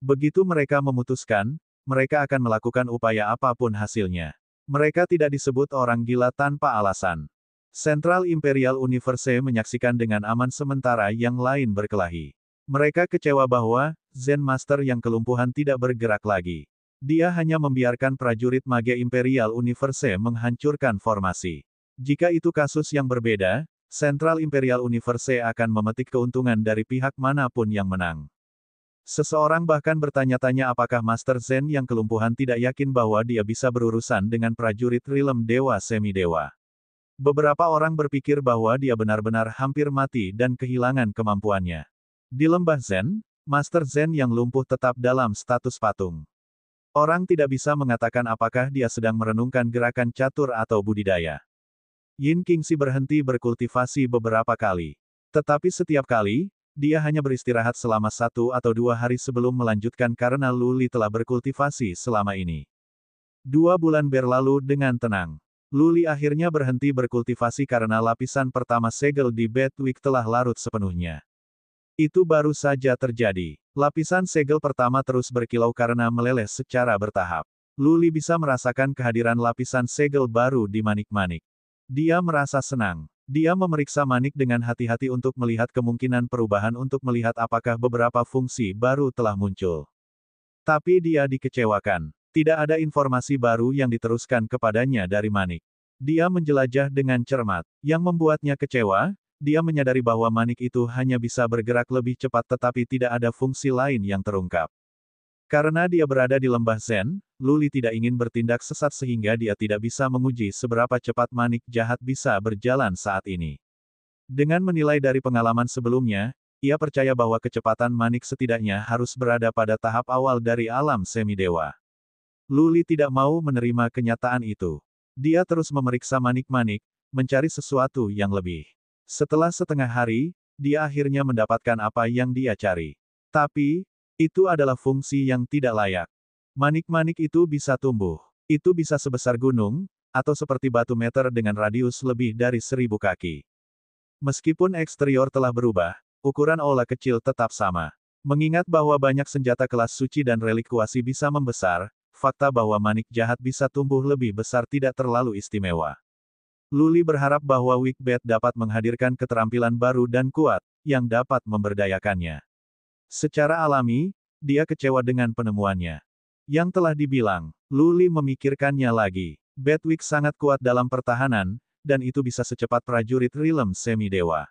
Begitu mereka memutuskan, mereka akan melakukan upaya apapun hasilnya. Mereka tidak disebut orang gila tanpa alasan. Central Imperial Universe menyaksikan dengan aman sementara yang lain berkelahi. Mereka kecewa bahwa Zen Master yang kelumpuhan tidak bergerak lagi. Dia hanya membiarkan prajurit Mage Imperial Universe menghancurkan formasi. Jika itu kasus yang berbeda, Central Imperial Universe akan memetik keuntungan dari pihak manapun yang menang. Seseorang bahkan bertanya-tanya apakah Master Zen yang kelumpuhan tidak yakin bahwa dia bisa berurusan dengan prajurit Realm Dewa Semi-Dewa. Beberapa orang berpikir bahwa dia benar-benar hampir mati dan kehilangan kemampuannya. Di lembah Zen, Master Zen yang lumpuh tetap dalam status patung. Orang tidak bisa mengatakan apakah dia sedang merenungkan gerakan catur atau budidaya. Yin Qingxi berhenti berkultivasi beberapa kali. Tetapi setiap kali, dia hanya beristirahat selama 1 atau 2 hari sebelum melanjutkan karena Lu Li telah berkultivasi selama ini. 2 bulan berlalu dengan tenang. Lu Li akhirnya berhenti berkultivasi karena lapisan pertama segel di Bedwick telah larut sepenuhnya. Itu baru saja terjadi. Lapisan segel pertama terus berkilau karena meleleh secara bertahap. Lu Li bisa merasakan kehadiran lapisan segel baru di manik-manik. Dia merasa senang. Dia memeriksa manik dengan hati-hati untuk melihat kemungkinan perubahan untuk melihat apakah beberapa fungsi baru telah muncul. Tapi dia dikecewakan. Tidak ada informasi baru yang diteruskan kepadanya dari manik. Dia menjelajah dengan cermat. Yang membuatnya kecewa, dia menyadari bahwa manik itu hanya bisa bergerak lebih cepat tetapi tidak ada fungsi lain yang terungkap. Karena dia berada di lembah Zen, Lu Li tidak ingin bertindak sesat sehingga dia tidak bisa menguji seberapa cepat manik jahat bisa berjalan saat ini. Dengan menilai dari pengalaman sebelumnya, ia percaya bahwa kecepatan manik setidaknya harus berada pada tahap awal dari alam semi-dewa. Lu Li tidak mau menerima kenyataan itu. Dia terus memeriksa manik-manik, mencari sesuatu yang lebih. Setelah setengah hari, dia akhirnya mendapatkan apa yang dia cari. Tapi, itu adalah fungsi yang tidak layak. Manik-manik itu bisa tumbuh. Itu bisa sebesar gunung, atau seperti batu meter dengan radius lebih dari 1000 kaki. Meskipun eksterior telah berubah, ukuran aula kecil tetap sama. Mengingat bahwa banyak senjata kelas suci dan relikuasi bisa membesar, fakta bahwa manik jahat bisa tumbuh lebih besar tidak terlalu istimewa. Lu Li berharap bahwa Wikbet dapat menghadirkan keterampilan baru dan kuat, yang dapat memberdayakannya. Secara alami, dia kecewa dengan penemuannya. Yang telah dibilang, Lu Li memikirkannya lagi. Bedwick sangat kuat dalam pertahanan, dan itu bisa secepat prajurit Realm Semi-Dewa.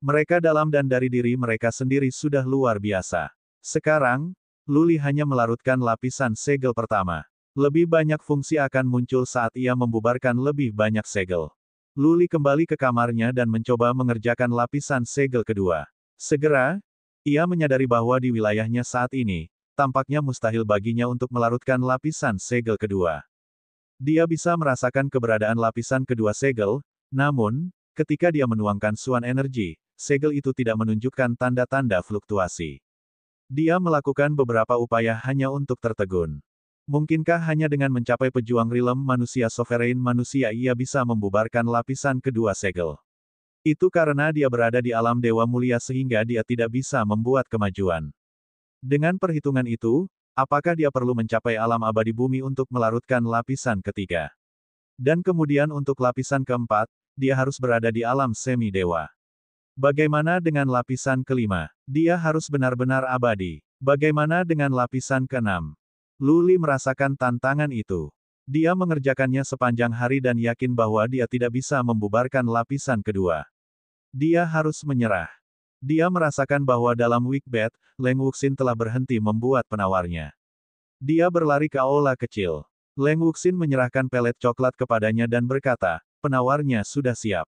Mereka dalam dan dari diri mereka sendiri sudah luar biasa. Sekarang, Lu Li hanya melarutkan lapisan segel pertama. Lebih banyak fungsi akan muncul saat ia membubarkan lebih banyak segel. Lu Li kembali ke kamarnya dan mencoba mengerjakan lapisan segel kedua. Segera, ia menyadari bahwa di wilayahnya saat ini, tampaknya mustahil baginya untuk melarutkan lapisan segel kedua. Dia bisa merasakan keberadaan lapisan kedua segel, namun, ketika dia menuangkan suan energi, segel itu tidak menunjukkan tanda-tanda fluktuasi. Dia melakukan beberapa upaya hanya untuk tertegun. Mungkinkah hanya dengan mencapai pejuang realm manusia sovereign manusia ia bisa membubarkan lapisan kedua segel? Itu karena dia berada di alam dewa mulia sehingga dia tidak bisa membuat kemajuan. Dengan perhitungan itu, apakah dia perlu mencapai alam abadi bumi untuk melarutkan lapisan ketiga? Dan kemudian untuk lapisan keempat, dia harus berada di alam semi-dewa. Bagaimana dengan lapisan kelima? Dia harus benar-benar abadi. Bagaimana dengan lapisan keenam? Luli merasakan tantangan itu. Dia mengerjakannya sepanjang hari dan yakin bahwa dia tidak bisa membubarkan lapisan kedua. Dia harus menyerah. Dia merasakan bahwa dalam Wickbed, Leng Wuxin telah berhenti membuat penawarnya. Dia berlari ke aula kecil. Leng Wuxin menyerahkan pelet coklat kepadanya dan berkata, penawarnya sudah siap.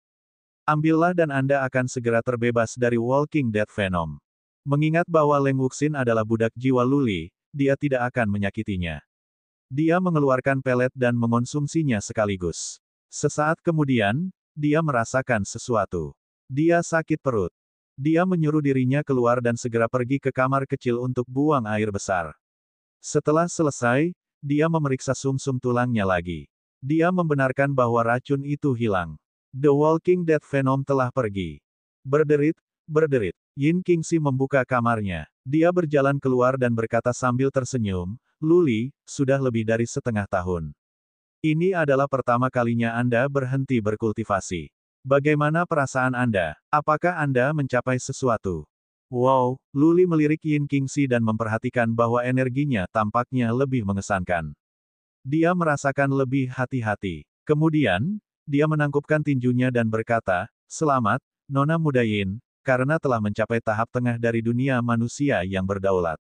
Ambillah dan Anda akan segera terbebas dari Walking Dead Venom. Mengingat bahwa Leng Wuxin adalah budak jiwa Luli, dia tidak akan menyakitinya. Dia mengeluarkan pelet dan mengonsumsinya sekaligus. Sesaat kemudian, dia merasakan sesuatu. Dia sakit perut. Dia menyuruh dirinya keluar dan segera pergi ke kamar kecil untuk buang air besar. Setelah selesai, dia memeriksa sumsum tulangnya lagi. Dia membenarkan bahwa racun itu hilang. The Walking Dead Venom telah pergi. Berderit, berderit. Yin Qingxi membuka kamarnya. Dia berjalan keluar dan berkata sambil tersenyum, Luli, sudah lebih dari setengah tahun. Ini adalah pertama kalinya Anda berhenti berkultivasi. Bagaimana perasaan Anda? Apakah Anda mencapai sesuatu? Wow, Luli melirik Yin Qingxi dan memperhatikan bahwa energinya tampaknya lebih mengesankan. Dia merasakan lebih hati-hati. Kemudian, dia menangkupkan tinjunya dan berkata, selamat, Nona Muda Yin, karena telah mencapai tahap tengah dari dunia manusia yang berdaulat.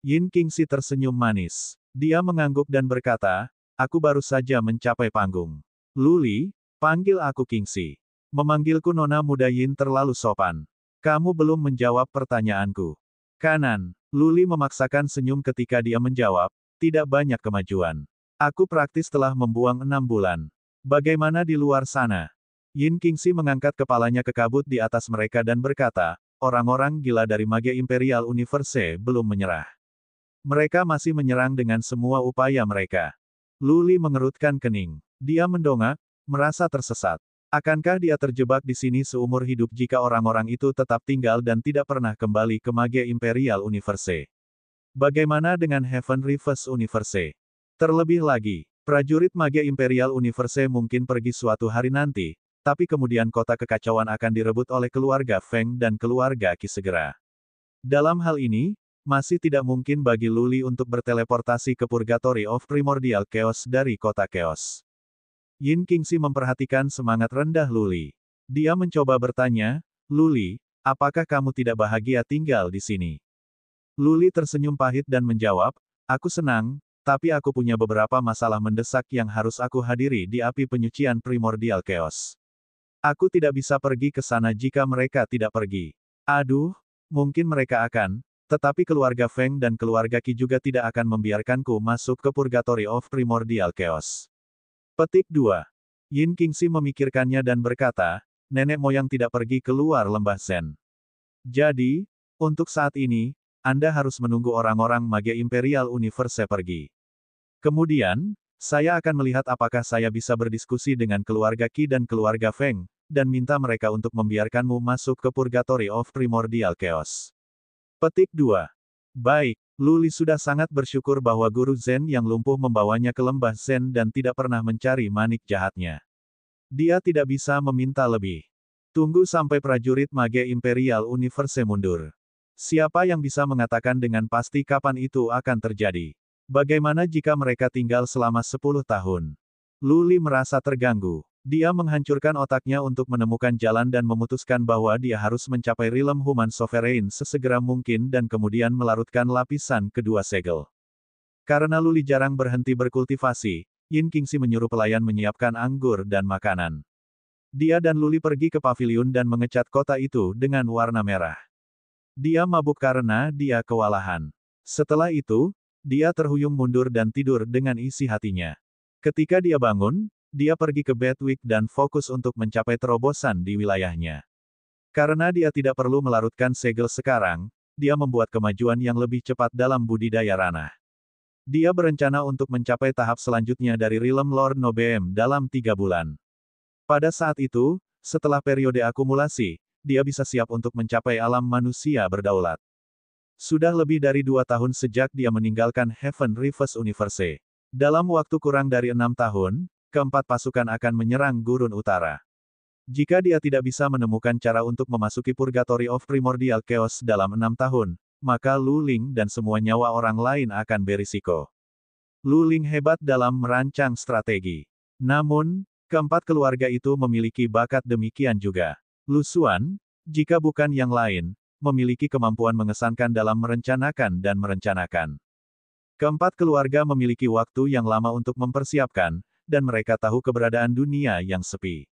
Yin Qingxi tersenyum manis. Dia mengangguk dan berkata, aku baru saja mencapai panggung. Luli, panggil aku Qingxi. Memanggilku Nona Muda Yin terlalu sopan. Kamu belum menjawab pertanyaanku. Kanan, Luli memaksakan senyum ketika dia menjawab, tidak banyak kemajuan. Aku praktis telah membuang 6 bulan. Bagaimana di luar sana? Yin Qingxi mengangkat kepalanya ke kabut di atas mereka dan berkata, orang-orang gila dari Mage Imperial Universe belum menyerah. Mereka masih menyerang dengan semua upaya mereka. Luli mengerutkan kening. Dia mendongak, merasa tersesat. Akankah dia terjebak di sini seumur hidup jika orang-orang itu tetap tinggal dan tidak pernah kembali ke Mage Imperial Universe? Bagaimana dengan Heaven Reverse Universe? Terlebih lagi, prajurit Mage Imperial Universe mungkin pergi suatu hari nanti, tapi kemudian kota kekacauan akan direbut oleh keluarga Feng dan keluarga Qi segera. Dalam hal ini, masih tidak mungkin bagi Luli untuk berteleportasi ke Purgatory of Primordial Chaos dari kota Chaos. Yin Qingxi memperhatikan semangat rendah Luli. Dia mencoba bertanya, Luli, apakah kamu tidak bahagia tinggal di sini? Luli tersenyum pahit dan menjawab, aku senang, tapi aku punya beberapa masalah mendesak yang harus aku hadiri di api penyucian Primordial Chaos. Aku tidak bisa pergi ke sana jika mereka tidak pergi. Aduh, mungkin mereka akan, tetapi keluarga Feng dan keluarga Qi juga tidak akan membiarkanku masuk ke Purgatory of Primordial Chaos. Petik 2. Yin Qingxi memikirkannya dan berkata, nenek moyang tidak pergi keluar lembah Zen. Jadi, untuk saat ini, Anda harus menunggu orang-orang Mage Imperial Universe pergi. Kemudian, saya akan melihat apakah saya bisa berdiskusi dengan keluarga Qi dan keluarga Feng, dan minta mereka untuk membiarkanmu masuk ke Purgatory of Primordial Chaos. Petik 2. Baik, Luli sudah sangat bersyukur bahwa guru Zen yang lumpuh membawanya ke lembah Zen dan tidak pernah mencari manik jahatnya. Dia tidak bisa meminta lebih. Tunggu sampai prajurit Mage Imperial Universe mundur. Siapa yang bisa mengatakan dengan pasti kapan itu akan terjadi? Bagaimana jika mereka tinggal selama 10 tahun? Luli merasa terganggu. Dia menghancurkan otaknya untuk menemukan jalan dan memutuskan bahwa dia harus mencapai Realm Human Sovereign sesegera mungkin dan kemudian melarutkan lapisan kedua segel. Karena Luli jarang berhenti berkultivasi, Yin Qingxi menyuruh pelayan menyiapkan anggur dan makanan. Dia dan Luli pergi ke paviliun dan mengecat kota itu dengan warna merah. Dia mabuk karena dia kewalahan. Setelah itu, dia terhuyung mundur dan tidur dengan isi hatinya. Ketika dia bangun, dia pergi ke Bedwick dan fokus untuk mencapai terobosan di wilayahnya. Karena dia tidak perlu melarutkan segel sekarang, dia membuat kemajuan yang lebih cepat dalam budidaya ranah. Dia berencana untuk mencapai tahap selanjutnya dari Realm Lord Nobeem dalam 3 bulan. Pada saat itu, setelah periode akumulasi, dia bisa siap untuk mencapai alam manusia berdaulat. Sudah lebih dari 2 tahun sejak dia meninggalkan Heaven Reverse Universe. Dalam waktu kurang dari 6 tahun, keempat pasukan akan menyerang Gurun Utara. Jika dia tidak bisa menemukan cara untuk memasuki Purgatory of Primordial Chaos dalam 6 tahun, maka Lu Ling dan semua nyawa orang lain akan berisiko. Lu Ling hebat dalam merancang strategi. Namun, keempat keluarga itu memiliki bakat demikian juga. Lu Xuan, jika bukan yang lain, memiliki kemampuan mengesankan dalam merencanakan dan merencanakan. Keempat keluarga memiliki waktu yang lama untuk mempersiapkan, dan mereka tahu keberadaan dunia yang sepi.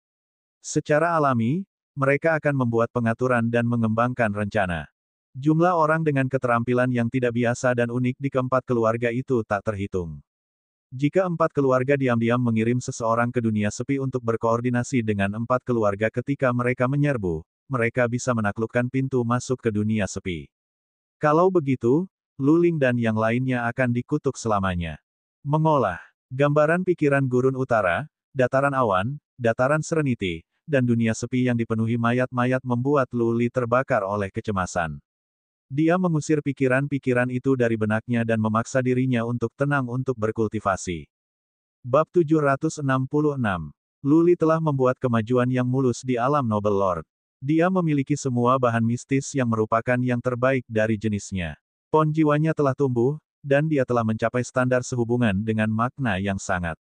Secara alami, mereka akan membuat pengaturan dan mengembangkan rencana. Jumlah orang dengan keterampilan yang tidak biasa dan unik di keempat keluarga itu tak terhitung. Jika empat keluarga diam-diam mengirim seseorang ke dunia sepi untuk berkoordinasi dengan empat keluarga ketika mereka menyerbu, mereka bisa menaklukkan pintu masuk ke dunia sepi. Kalau begitu, Lu Ling dan yang lainnya akan dikutuk selamanya. Mengolah gambaran pikiran gurun utara, dataran awan, dataran Serenity, dan dunia sepi yang dipenuhi mayat-mayat membuat Lu Li terbakar oleh kecemasan. Dia mengusir pikiran-pikiran itu dari benaknya dan memaksa dirinya untuk tenang untuk berkultivasi. Bab 766. Lu Li telah membuat kemajuan yang mulus di alam Noble Lord. Dia memiliki semua bahan mistis yang merupakan yang terbaik dari jenisnya. Pon jiwanya telah tumbuh, dan dia telah mencapai standar sehubungan dengan makna yang sangat.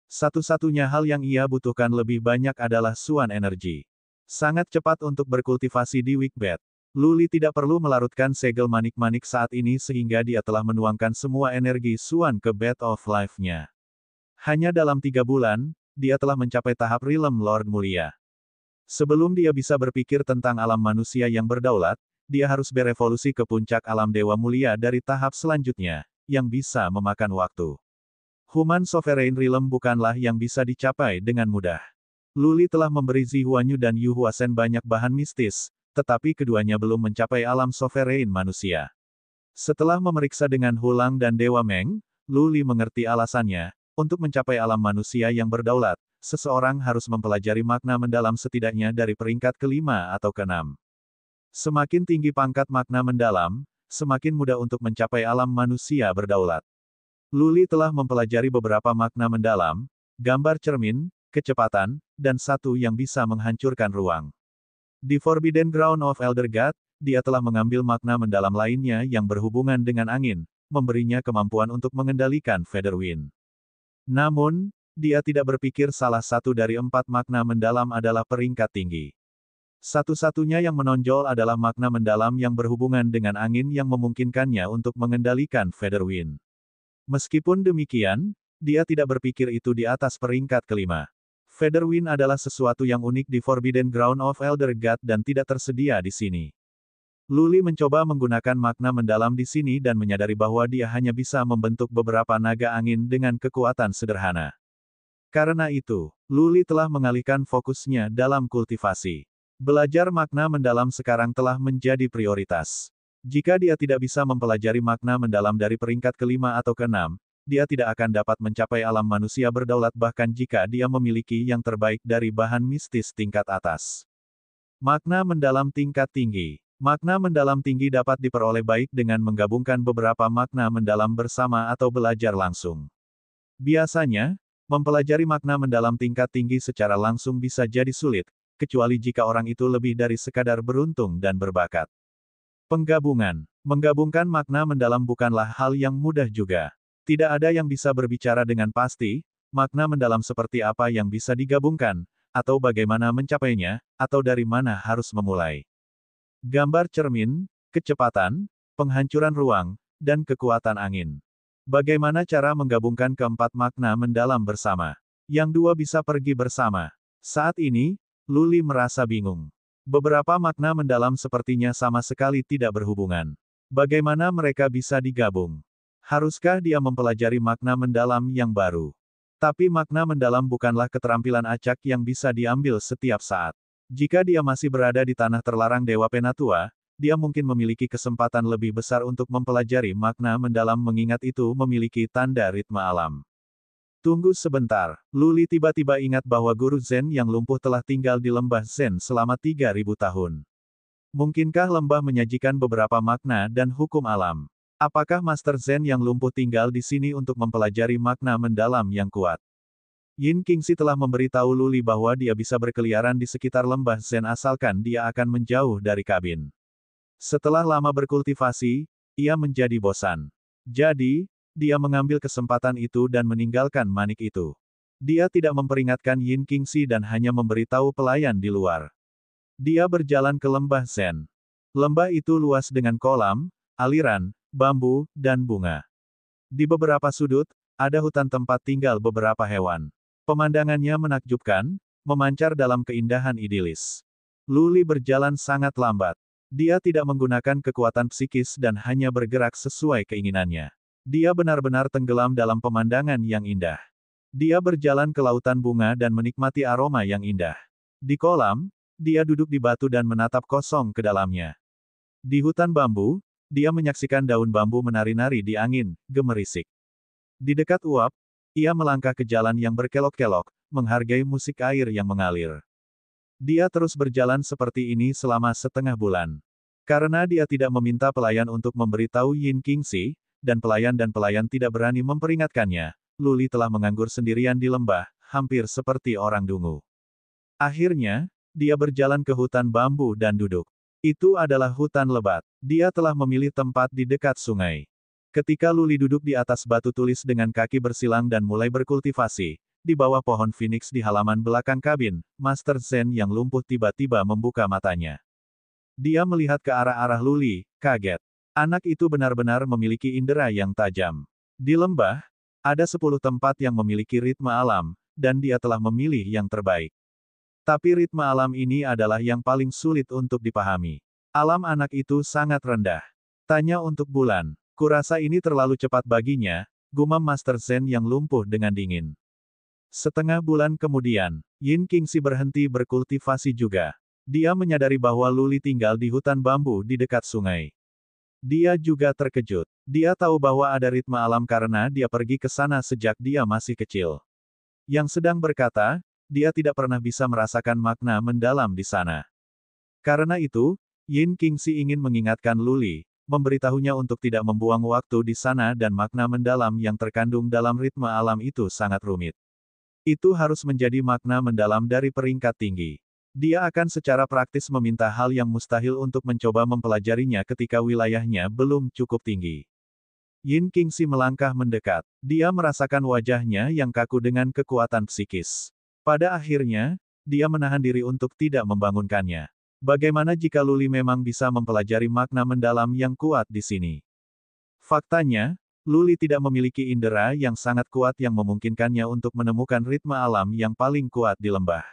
Satu-satunya hal yang ia butuhkan lebih banyak adalah Suan energi. Sangat cepat untuk berkultivasi di Wickbed. Lu Li tidak perlu melarutkan segel manik-manik saat ini sehingga dia telah menuangkan semua energi Suan ke Bed of Life-nya. Hanya dalam 3 bulan, dia telah mencapai tahap Realm Lord Mulia. Sebelum dia bisa berpikir tentang alam manusia yang berdaulat, dia harus berevolusi ke puncak alam Dewa Mulia dari tahap selanjutnya, yang bisa memakan waktu. Human Sovereign Realm bukanlah yang bisa dicapai dengan mudah. Lu Li telah memberi Zihuanyu dan Yu Huasen banyak bahan mistis, tetapi keduanya belum mencapai alam sovereign manusia. Setelah memeriksa dengan Hulang dan Dewa Meng, Lu Li mengerti alasannya. Untuk mencapai alam manusia yang berdaulat, seseorang harus mempelajari makna mendalam setidaknya dari peringkat kelima atau keenam. Semakin tinggi pangkat makna mendalam, semakin mudah untuk mencapai alam manusia berdaulat. Lu Li telah mempelajari beberapa makna mendalam, gambar cermin, kecepatan, dan satu yang bisa menghancurkan ruang. Di Forbidden Ground of Elder God, dia telah mengambil makna mendalam lainnya yang berhubungan dengan angin, memberinya kemampuan untuk mengendalikan Featherwind. Namun, dia tidak berpikir salah satu dari 4 makna mendalam adalah peringkat tinggi. Satu-satunya yang menonjol adalah makna mendalam yang berhubungan dengan angin yang memungkinkannya untuk mengendalikan Featherwind. Meskipun demikian, dia tidak berpikir itu di atas peringkat kelima. Featherwind adalah sesuatu yang unik di Forbidden Ground of Elder God dan tidak tersedia di sini. Lu Li mencoba menggunakan makna mendalam di sini dan menyadari bahwa dia hanya bisa membentuk beberapa naga angin dengan kekuatan sederhana. Karena itu, Lu Li telah mengalihkan fokusnya dalam kultivasi. Belajar makna mendalam sekarang telah menjadi prioritas. Jika dia tidak bisa mempelajari makna mendalam dari peringkat kelima atau keenam, dia tidak akan dapat mencapai alam manusia berdaulat bahkan jika dia memiliki yang terbaik dari bahan mistis tingkat atas. Makna mendalam tingkat tinggi. Makna mendalam tinggi dapat diperoleh baik dengan menggabungkan beberapa makna mendalam bersama atau belajar langsung. Biasanya, mempelajari makna mendalam tingkat tinggi secara langsung bisa jadi sulit, kecuali jika orang itu lebih dari sekadar beruntung dan berbakat. Penggabungan. Menggabungkan makna mendalam bukanlah hal yang mudah juga. Tidak ada yang bisa berbicara dengan pasti, makna mendalam seperti apa yang bisa digabungkan, atau bagaimana mencapainya, atau dari mana harus memulai. Gambar cermin, kecepatan, penghancuran ruang, dan kekuatan angin. Bagaimana cara menggabungkan keempat makna mendalam bersama? Yang dua bisa pergi bersama. Saat ini, Lu Li merasa bingung. Beberapa makna mendalam sepertinya sama sekali tidak berhubungan. Bagaimana mereka bisa digabung? Haruskah dia mempelajari makna mendalam yang baru? Tapi makna mendalam bukanlah keterampilan acak yang bisa diambil setiap saat. Jika dia masih berada di tanah terlarang Dewa Penatua, dia mungkin memiliki kesempatan lebih besar untuk mempelajari makna mendalam mengingat itu memiliki tanda ritme alam. Tunggu sebentar, Lu Li tiba-tiba ingat bahwa guru Zen yang lumpuh telah tinggal di lembah Zen selama 3000 tahun. Mungkinkah lembah menyajikan beberapa makna dan hukum alam? Apakah Master Zen yang lumpuh tinggal di sini untuk mempelajari makna mendalam yang kuat? Yin Qingxi telah memberitahu Lu Li bahwa dia bisa berkeliaran di sekitar lembah Zen asalkan dia akan menjauh dari kabin. Setelah lama berkultivasi, ia menjadi bosan. Jadi, dia mengambil kesempatan itu dan meninggalkan manik itu. Dia tidak memperingatkan Yin Qingxi dan hanya memberitahu pelayan di luar. Dia berjalan ke lembah Zen. Lembah itu luas dengan kolam, aliran, bambu, dan bunga. Di beberapa sudut, ada hutan tempat tinggal beberapa hewan. Pemandangannya menakjubkan, memancar dalam keindahan idilis. Luli berjalan sangat lambat. Dia tidak menggunakan kekuatan psikis dan hanya bergerak sesuai keinginannya. Dia benar-benar tenggelam dalam pemandangan yang indah. Dia berjalan ke lautan bunga dan menikmati aroma yang indah. Di kolam, dia duduk di batu dan menatap kosong ke dalamnya. Di hutan bambu, dia menyaksikan daun bambu menari-nari di angin, gemerisik. Di dekat uap, ia melangkah ke jalan yang berkelok-kelok, menghargai musik air yang mengalir. Dia terus berjalan seperti ini selama setengah bulan. Karena dia tidak meminta pelayan untuk memberitahu Yin Qingxi, dan pelayan tidak berani memperingatkannya, Luli telah menganggur sendirian di lembah, hampir seperti orang dungu. Akhirnya, dia berjalan ke hutan bambu dan duduk. Itu adalah hutan lebat. Dia telah memilih tempat di dekat sungai. Ketika Luli duduk di atas batu tulis dengan kaki bersilang dan mulai berkultivasi, di bawah pohon Phoenix di halaman belakang kabin, Master Zen yang lumpuh tiba-tiba membuka matanya. Dia melihat ke arah-arah Luli, kaget. Anak itu benar-benar memiliki indera yang tajam. Di lembah, ada 10 tempat yang memiliki ritme alam, dan dia telah memilih yang terbaik. Tapi ritme alam ini adalah yang paling sulit untuk dipahami. Alam anak itu sangat rendah. Tanya untuk bulan. Kurasa ini terlalu cepat baginya, gumam Master Zen yang lumpuh dengan dingin. Setengah bulan kemudian, Yin Qingxi berhenti berkultivasi juga. Dia menyadari bahwa Luli tinggal di hutan bambu di dekat sungai. Dia juga terkejut. Dia tahu bahwa ada ritme alam karena dia pergi ke sana sejak dia masih kecil. Yang sedang berkata, dia tidak pernah bisa merasakan makna mendalam di sana. Karena itu, Yin Qingxi ingin mengingatkan Luli, memberitahunya untuk tidak membuang waktu di sana dan makna mendalam yang terkandung dalam ritme alam itu sangat rumit. Itu harus menjadi makna mendalam dari peringkat tinggi. Dia akan secara praktis meminta hal yang mustahil untuk mencoba mempelajarinya ketika wilayahnya belum cukup tinggi. Yin Qingxi melangkah mendekat. Dia merasakan wajahnya yang kaku dengan kekuatan psikis. Pada akhirnya, dia menahan diri untuk tidak membangunkannya. Bagaimana jika Luli memang bisa mempelajari makna mendalam yang kuat di sini? Faktanya, Luli tidak memiliki indera yang sangat kuat yang memungkinkannya untuk menemukan ritme alam yang paling kuat di lembah.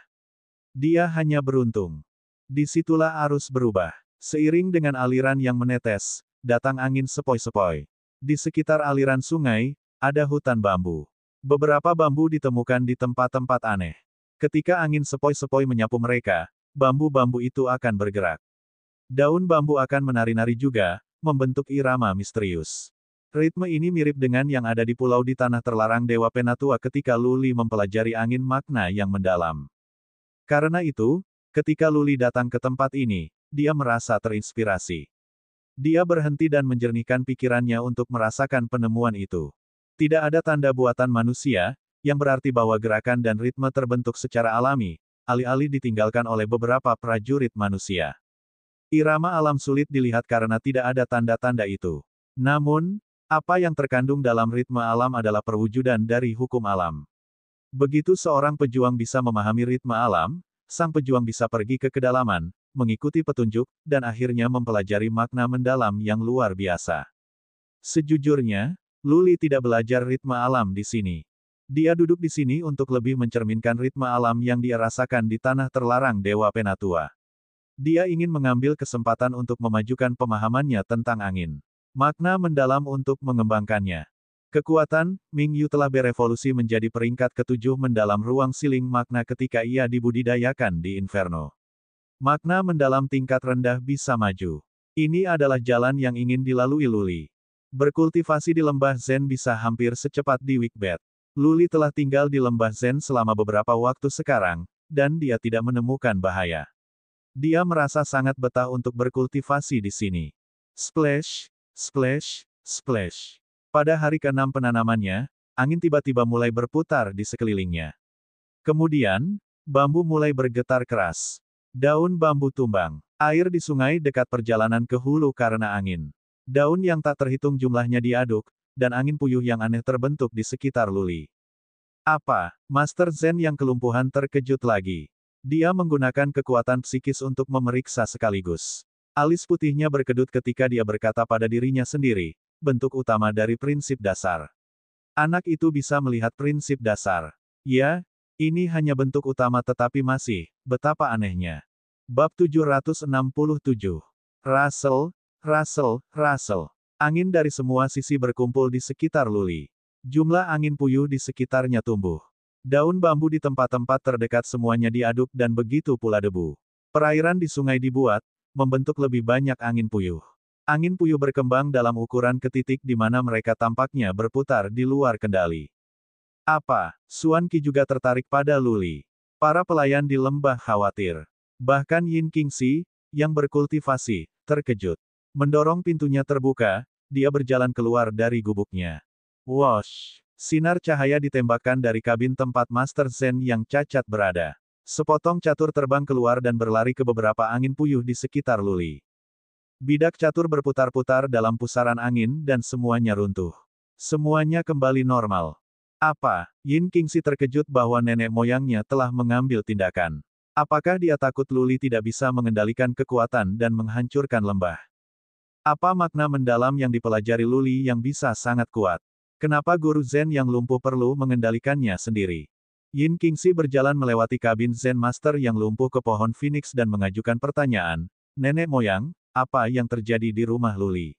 Dia hanya beruntung. Disitulah arus berubah. Seiring dengan aliran yang menetes, datang angin sepoi-sepoi. Di sekitar aliran sungai, ada hutan bambu. Beberapa bambu ditemukan di tempat-tempat aneh. Ketika angin sepoi-sepoi menyapu mereka, bambu-bambu itu akan bergerak. Daun bambu akan menari-nari juga, membentuk irama misterius. Ritme ini mirip dengan yang ada di pulau di tanah terlarang Dewa Penatua ketika Luli mempelajari angin makna yang mendalam. Karena itu, ketika Luli datang ke tempat ini, dia merasa terinspirasi. Dia berhenti dan menjernihkan pikirannya untuk merasakan penemuan itu. Tidak ada tanda buatan manusia, yang berarti bahwa gerakan dan ritme terbentuk secara alami, alih-alih ditinggalkan oleh beberapa prajurit manusia. Irama alam sulit dilihat karena tidak ada tanda-tanda itu. Namun, apa yang terkandung dalam ritme alam adalah perwujudan dari hukum alam. Begitu seorang pejuang bisa memahami ritme alam, sang pejuang bisa pergi ke kedalaman, mengikuti petunjuk, dan akhirnya mempelajari makna mendalam yang luar biasa. Sejujurnya, Luli tidak belajar ritme alam di sini. Dia duduk di sini untuk lebih mencerminkan ritme alam yang dia rasakan di tanah terlarang Dewa Penatua. Dia ingin mengambil kesempatan untuk memajukan pemahamannya tentang angin. Makna mendalam untuk mengembangkannya. Kekuatan, Mingyu telah berevolusi menjadi peringkat ke-7 mendalam ruang siling makna ketika ia dibudidayakan di Inferno. Makna mendalam tingkat rendah bisa maju. Ini adalah jalan yang ingin dilalui Luli. Berkultivasi di lembah Zen bisa hampir secepat di Wikbet. Luli telah tinggal di lembah Zen selama beberapa waktu sekarang, dan dia tidak menemukan bahaya. Dia merasa sangat betah untuk berkultivasi di sini. Splash, splash, splash. Pada hari ke-6 penanamannya, angin tiba-tiba mulai berputar di sekelilingnya. Kemudian, bambu mulai bergetar keras. Daun bambu tumbang. Air di sungai dekat perjalanan ke hulu karena angin. Daun yang tak terhitung jumlahnya diaduk, dan angin puyuh yang aneh terbentuk di sekitar Luli. Apa? Master Zen yang kelumpuhan terkejut lagi. Dia menggunakan kekuatan psikis untuk memeriksa sekaligus. Alis putihnya berkedut ketika dia berkata pada dirinya sendiri, bentuk utama dari prinsip dasar. Anak itu bisa melihat prinsip dasar. Ya, ini hanya bentuk utama tetapi masih, betapa anehnya. Bab 767. Russell, Russell, Russell. Angin dari semua sisi berkumpul di sekitar Luli. Jumlah angin puyuh di sekitarnya tumbuh. Daun bambu di tempat-tempat terdekat semuanya diaduk dan begitu pula debu. Perairan di sungai dibuat, membentuk lebih banyak angin puyuh. Angin puyuh berkembang dalam ukuran ketitik di mana mereka tampaknya berputar di luar kendali. Apa? Xuan Qi juga tertarik pada Luli. Para pelayan di lembah khawatir. Bahkan Yin Qingxi, yang berkultivasi, terkejut. Mendorong pintunya terbuka, dia berjalan keluar dari gubuknya. Wosh! Sinar cahaya ditembakkan dari kabin tempat Master Zen yang cacat berada. Sepotong catur terbang keluar dan berlari ke beberapa angin puyuh di sekitar Luli. Bidak catur berputar-putar dalam pusaran angin dan semuanya runtuh. Semuanya kembali normal. Apa? Yin Qingxi terkejut bahwa nenek moyangnya telah mengambil tindakan. Apakah dia takut Luli tidak bisa mengendalikan kekuatan dan menghancurkan lembah? Apa makna mendalam yang dipelajari Luli yang bisa sangat kuat? Kenapa guru Zen yang lumpuh perlu mengendalikannya sendiri? Yin Qingxi berjalan melewati kabin Zen Master yang lumpuh ke pohon Phoenix dan mengajukan pertanyaan, nenek moyang, apa yang terjadi di rumah Luli?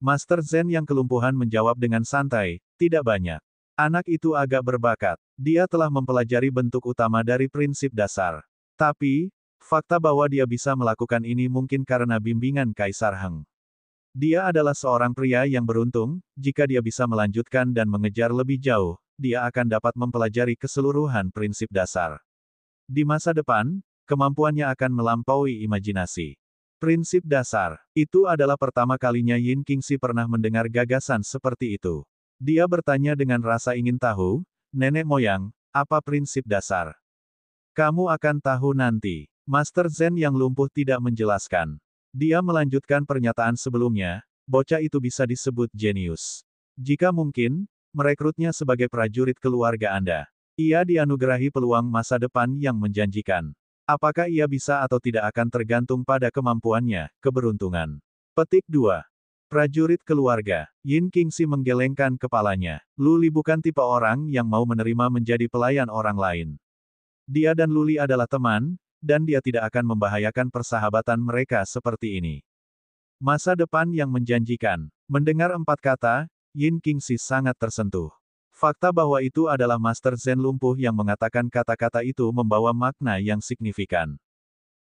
Master Zen yang kelumpuhan menjawab dengan santai, tidak banyak. Anak itu agak berbakat. Dia telah mempelajari bentuk utama dari prinsip dasar. Tapi, fakta bahwa dia bisa melakukan ini mungkin karena bimbingan Kaisar Heng. Dia adalah seorang pria yang beruntung, jika dia bisa melanjutkan dan mengejar lebih jauh, dia akan dapat mempelajari keseluruhan prinsip dasar. Di masa depan, kemampuannya akan melampaui imajinasi. Prinsip dasar, itu adalah pertama kalinya Yin Qingxi pernah mendengar gagasan seperti itu. Dia bertanya dengan rasa ingin tahu, nenek moyang, apa prinsip dasar? Kamu akan tahu nanti. Master Zen yang lumpuh tidak menjelaskan. Dia melanjutkan pernyataan sebelumnya, bocah itu bisa disebut jenius. Jika mungkin, merekrutnya sebagai prajurit keluarga Anda. Ia dianugerahi peluang masa depan yang menjanjikan. Apakah ia bisa atau tidak akan tergantung pada kemampuannya, keberuntungan. Petik 2. Prajurit keluarga. Yin Qingxi menggelengkan kepalanya. Luli bukan tipe orang yang mau menerima menjadi pelayan orang lain. Dia dan Luli adalah teman, dan dia tidak akan membahayakan persahabatan mereka seperti ini. Masa depan yang menjanjikan. Mendengar 4 kata, Yin Qingxi sangat tersentuh. Fakta bahwa itu adalah Master Zen lumpuh yang mengatakan kata-kata itu membawa makna yang signifikan.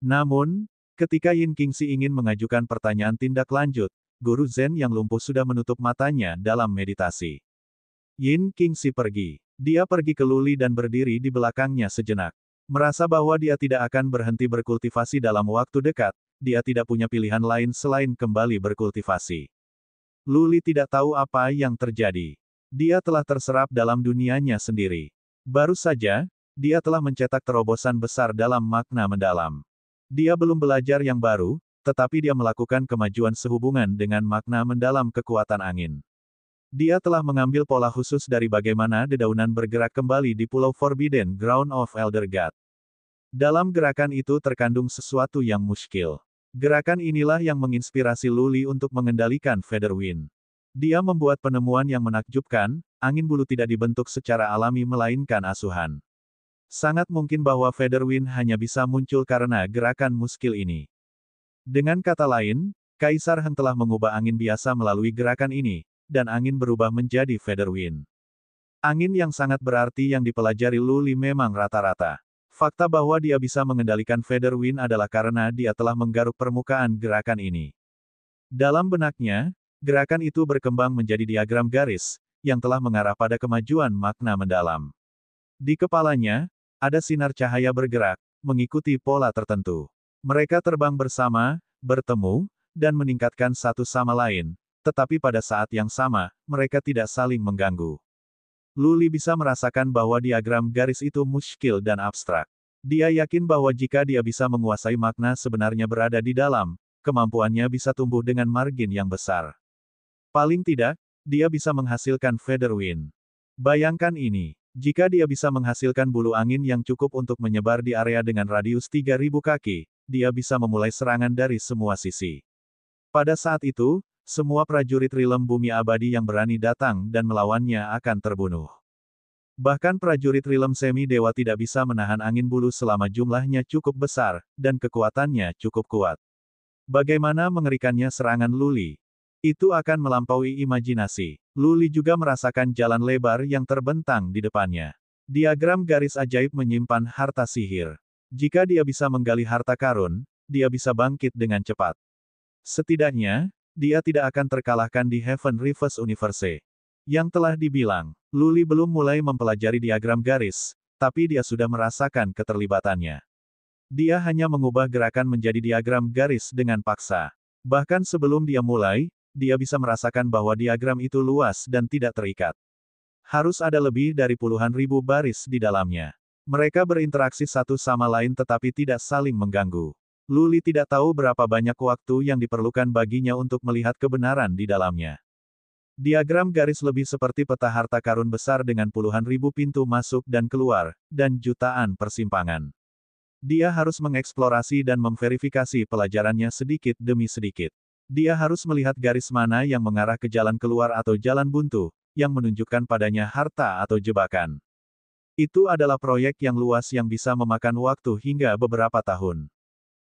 Namun, ketika Yin Qingxi ingin mengajukan pertanyaan tindak lanjut, guru Zen yang lumpuh sudah menutup matanya dalam meditasi. Yin Qingxi pergi. Dia pergi ke Luli dan berdiri di belakangnya sejenak. Merasa bahwa dia tidak akan berhenti berkultivasi dalam waktu dekat, dia tidak punya pilihan lain selain kembali berkultivasi. Luli tidak tahu apa yang terjadi. Dia telah terserap dalam dunianya sendiri. Baru saja, dia telah mencetak terobosan besar dalam makna mendalam. Dia belum belajar yang baru, tetapi dia melakukan kemajuan sehubungan dengan makna mendalam kekuatan angin. Dia telah mengambil pola khusus dari bagaimana dedaunan bergerak kembali di Pulau Forbidden Ground of Elder God. Dalam gerakan itu terkandung sesuatu yang muskil. Gerakan inilah yang menginspirasi Luli untuk mengendalikan Feather Wind. Dia membuat penemuan yang menakjubkan, angin bulu tidak dibentuk secara alami melainkan asuhan. Sangat mungkin bahwa Feather Wind hanya bisa muncul karena gerakan muskil ini. Dengan kata lain, Kaisar Heng telah mengubah angin biasa melalui gerakan ini, dan angin berubah menjadi Feather Wind. Angin yang sangat berarti yang dipelajari Luli memang rata-rata. Fakta bahwa dia bisa mengendalikan Feather Wind adalah karena dia telah menggaruk permukaan gerakan ini. Dalam benaknya, gerakan itu berkembang menjadi diagram garis, yang telah mengarah pada kemajuan makna mendalam. Di kepalanya, ada sinar cahaya bergerak, mengikuti pola tertentu. Mereka terbang bersama, bertemu, dan meningkatkan satu sama lain, tetapi pada saat yang sama, mereka tidak saling mengganggu. Luli bisa merasakan bahwa diagram garis itu muskil dan abstrak. Dia yakin bahwa jika dia bisa menguasai makna sebenarnya berada di dalam, kemampuannya bisa tumbuh dengan margin yang besar. Paling tidak, dia bisa menghasilkan feather wind. Bayangkan ini. Jika dia bisa menghasilkan bulu angin yang cukup untuk menyebar di area dengan radius 3.000 kaki, dia bisa memulai serangan dari semua sisi. Pada saat itu, semua prajurit Rilem Bumi Abadi yang berani datang dan melawannya akan terbunuh. Bahkan prajurit Rilem Semi Dewa tidak bisa menahan angin bulu selama jumlahnya cukup besar, dan kekuatannya cukup kuat. Bagaimana mengerikannya serangan Luli? Itu akan melampaui imajinasi. Luli juga merasakan jalan lebar yang terbentang di depannya. Diagram garis ajaib menyimpan harta sihir. Jika dia bisa menggali harta karun, dia bisa bangkit dengan cepat. Setidaknya, dia tidak akan terkalahkan di Heaven Reverse Universe. Yang telah dibilang, Luli belum mulai mempelajari diagram garis, tapi dia sudah merasakan keterlibatannya. Dia hanya mengubah gerakan menjadi diagram garis dengan paksa. Bahkan sebelum dia mulai, dia bisa merasakan bahwa diagram itu luas dan tidak terikat. Harus ada lebih dari puluhan ribu baris di dalamnya. Mereka berinteraksi satu sama lain tetapi tidak saling mengganggu. Luli tidak tahu berapa banyak waktu yang diperlukan baginya untuk melihat kebenaran di dalamnya. Diagram garis lebih seperti peta harta karun besar dengan puluhan ribu pintu masuk dan keluar, dan jutaan persimpangan. Dia harus mengeksplorasi dan memverifikasi pelajarannya sedikit demi sedikit. Dia harus melihat garis mana yang mengarah ke jalan keluar atau jalan buntu, yang menunjukkan padanya harta atau jebakan. Itu adalah proyek yang luas yang bisa memakan waktu hingga beberapa tahun.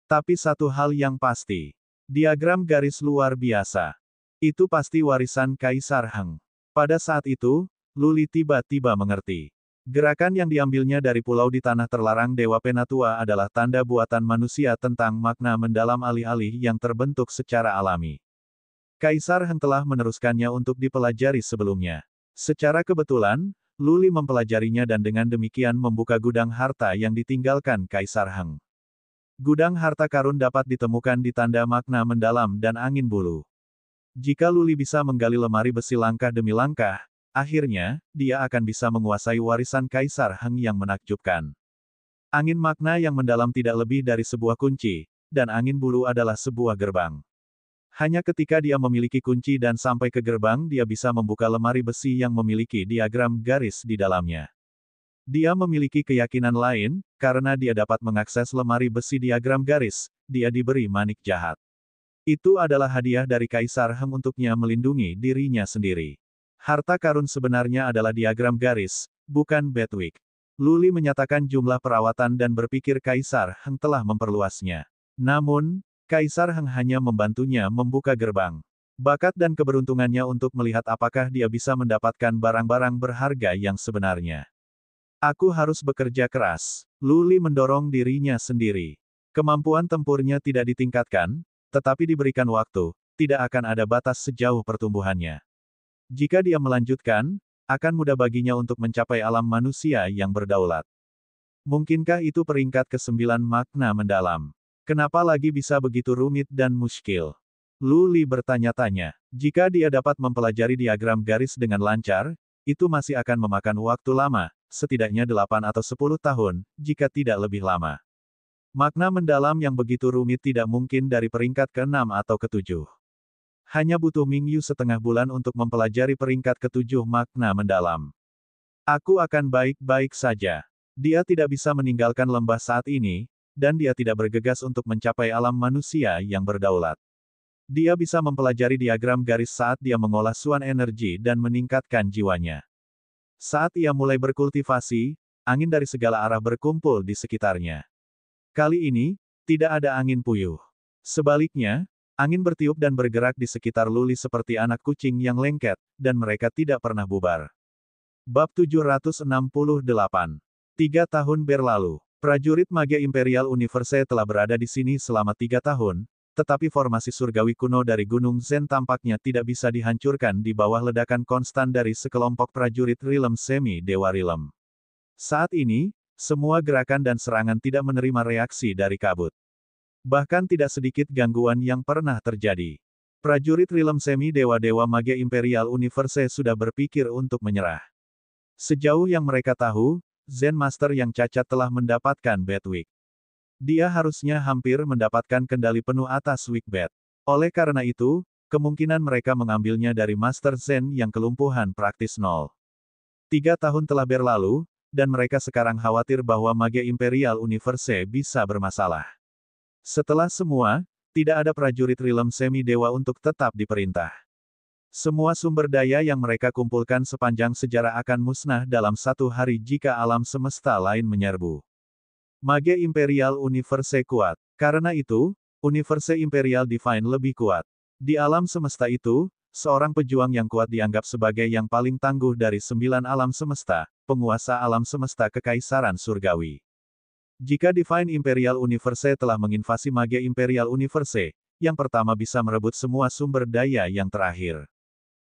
Tapi satu hal yang pasti, diagram garis luar biasa. Itu pasti warisan Kaisar Heng. Pada saat itu, Luli tiba-tiba mengerti. Gerakan yang diambilnya dari pulau di tanah terlarang Dewa Penatua adalah tanda buatan manusia tentang makna mendalam alih-alih yang terbentuk secara alami. Kaisar Heng telah meneruskannya untuk dipelajari sebelumnya. Secara kebetulan, Luli mempelajarinya dan dengan demikian membuka gudang harta yang ditinggalkan Kaisar Heng. Gudang harta karun dapat ditemukan di tanda makna mendalam dan angin bulu. Jika Luli bisa menggali lemari besi langkah demi langkah, akhirnya, dia akan bisa menguasai warisan Kaisar Heng yang menakjubkan. Angin makna yang mendalam tidak lebih dari sebuah kunci, dan angin bulu adalah sebuah gerbang. Hanya ketika dia memiliki kunci dan sampai ke gerbang dia bisa membuka lemari besi yang memiliki diagram garis di dalamnya. Dia memiliki keyakinan lain, karena dia dapat mengakses lemari besi diagram garis, dia diberi manik jahat. Itu adalah hadiah dari Kaisar Heng untuknya melindungi dirinya sendiri. Harta karun sebenarnya adalah diagram garis, bukan Bedwick. Luli menyatakan jumlah perawatan dan berpikir Kaisar Heng telah memperluasnya. Namun, Kaisar Heng hanya membantunya membuka gerbang. Bakat dan keberuntungannya untuk melihat apakah dia bisa mendapatkan barang-barang berharga yang sebenarnya. Aku harus bekerja keras. Luli mendorong dirinya sendiri. Kemampuan tempurnya tidak ditingkatkan, tetapi diberikan waktu, tidak akan ada batas sejauh pertumbuhannya. Jika dia melanjutkan, akan mudah baginya untuk mencapai alam manusia yang berdaulat. Mungkinkah itu peringkat ke-9 makna mendalam? Kenapa lagi bisa begitu rumit dan muskil? Luli bertanya-tanya. Jika dia dapat mempelajari diagram garis dengan lancar, itu masih akan memakan waktu lama, setidaknya 8 atau 10 tahun, jika tidak lebih lama. Makna mendalam yang begitu rumit tidak mungkin dari peringkat ke-6 atau ke-7. Hanya butuh Mingyu setengah bulan untuk mempelajari peringkat ke-7 makna mendalam. Aku akan baik-baik saja. Dia tidak bisa meninggalkan lembah saat ini, dan dia tidak bergegas untuk mencapai alam manusia yang berdaulat. Dia bisa mempelajari diagram garis saat dia mengolah suan energi dan meningkatkan jiwanya. Saat ia mulai berkultivasi, angin dari segala arah berkumpul di sekitarnya. Kali ini, tidak ada angin puyuh. Sebaliknya, angin bertiup dan bergerak di sekitar Luli seperti anak kucing yang lengket, dan mereka tidak pernah bubar. Bab 768. 3 tahun berlalu. Prajurit Mage Imperial Universe telah berada di sini selama 3 tahun, tetapi formasi surgawi kuno dari Gunung Zen tampaknya tidak bisa dihancurkan di bawah ledakan konstan dari sekelompok prajurit Rilem Semi Dewa Rilem. Saat ini, semua gerakan dan serangan tidak menerima reaksi dari kabut. Bahkan tidak sedikit gangguan yang pernah terjadi. Prajurit Rilem Semi Dewa-Dewa Mage Imperial Universe sudah berpikir untuk menyerah. Sejauh yang mereka tahu, Zen Master yang cacat telah mendapatkan Bedwick. Dia harusnya hampir mendapatkan kendali penuh atas Wickbed. Oleh karena itu, kemungkinan mereka mengambilnya dari Master Zen yang kelumpuhan praktis nol. 3 tahun telah berlalu, dan mereka sekarang khawatir bahwa Mage Imperial Universe bisa bermasalah. Setelah semua, tidak ada prajurit Realm Semi-Dewa untuk tetap diperintah. Semua sumber daya yang mereka kumpulkan sepanjang sejarah akan musnah dalam 1 hari jika alam semesta lain menyerbu. Mage Imperial Universe kuat. Karena itu, Universe Imperial Divine lebih kuat. Di alam semesta itu, seorang pejuang yang kuat dianggap sebagai yang paling tangguh dari 9 alam semesta, penguasa alam semesta kekaisaran surgawi. Jika Divine Imperial Universe telah menginvasi Mage Imperial Universe, yang pertama bisa merebut semua sumber daya yang terakhir.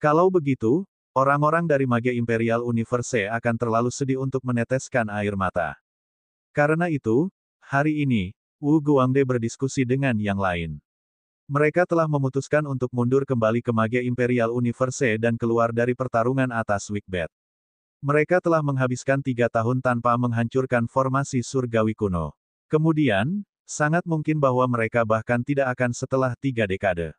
Kalau begitu, orang-orang dari Mage Imperial Universe akan terlalu sedih untuk meneteskan air mata. Karena itu, hari ini, Wu Guangde berdiskusi dengan yang lain. Mereka telah memutuskan untuk mundur kembali ke Mage Imperial Universe dan keluar dari pertarungan atas Wickbat. Mereka telah menghabiskan 3 tahun tanpa menghancurkan formasi surgawi kuno. Kemudian, sangat mungkin bahwa mereka bahkan tidak akan setelah 3 dekade.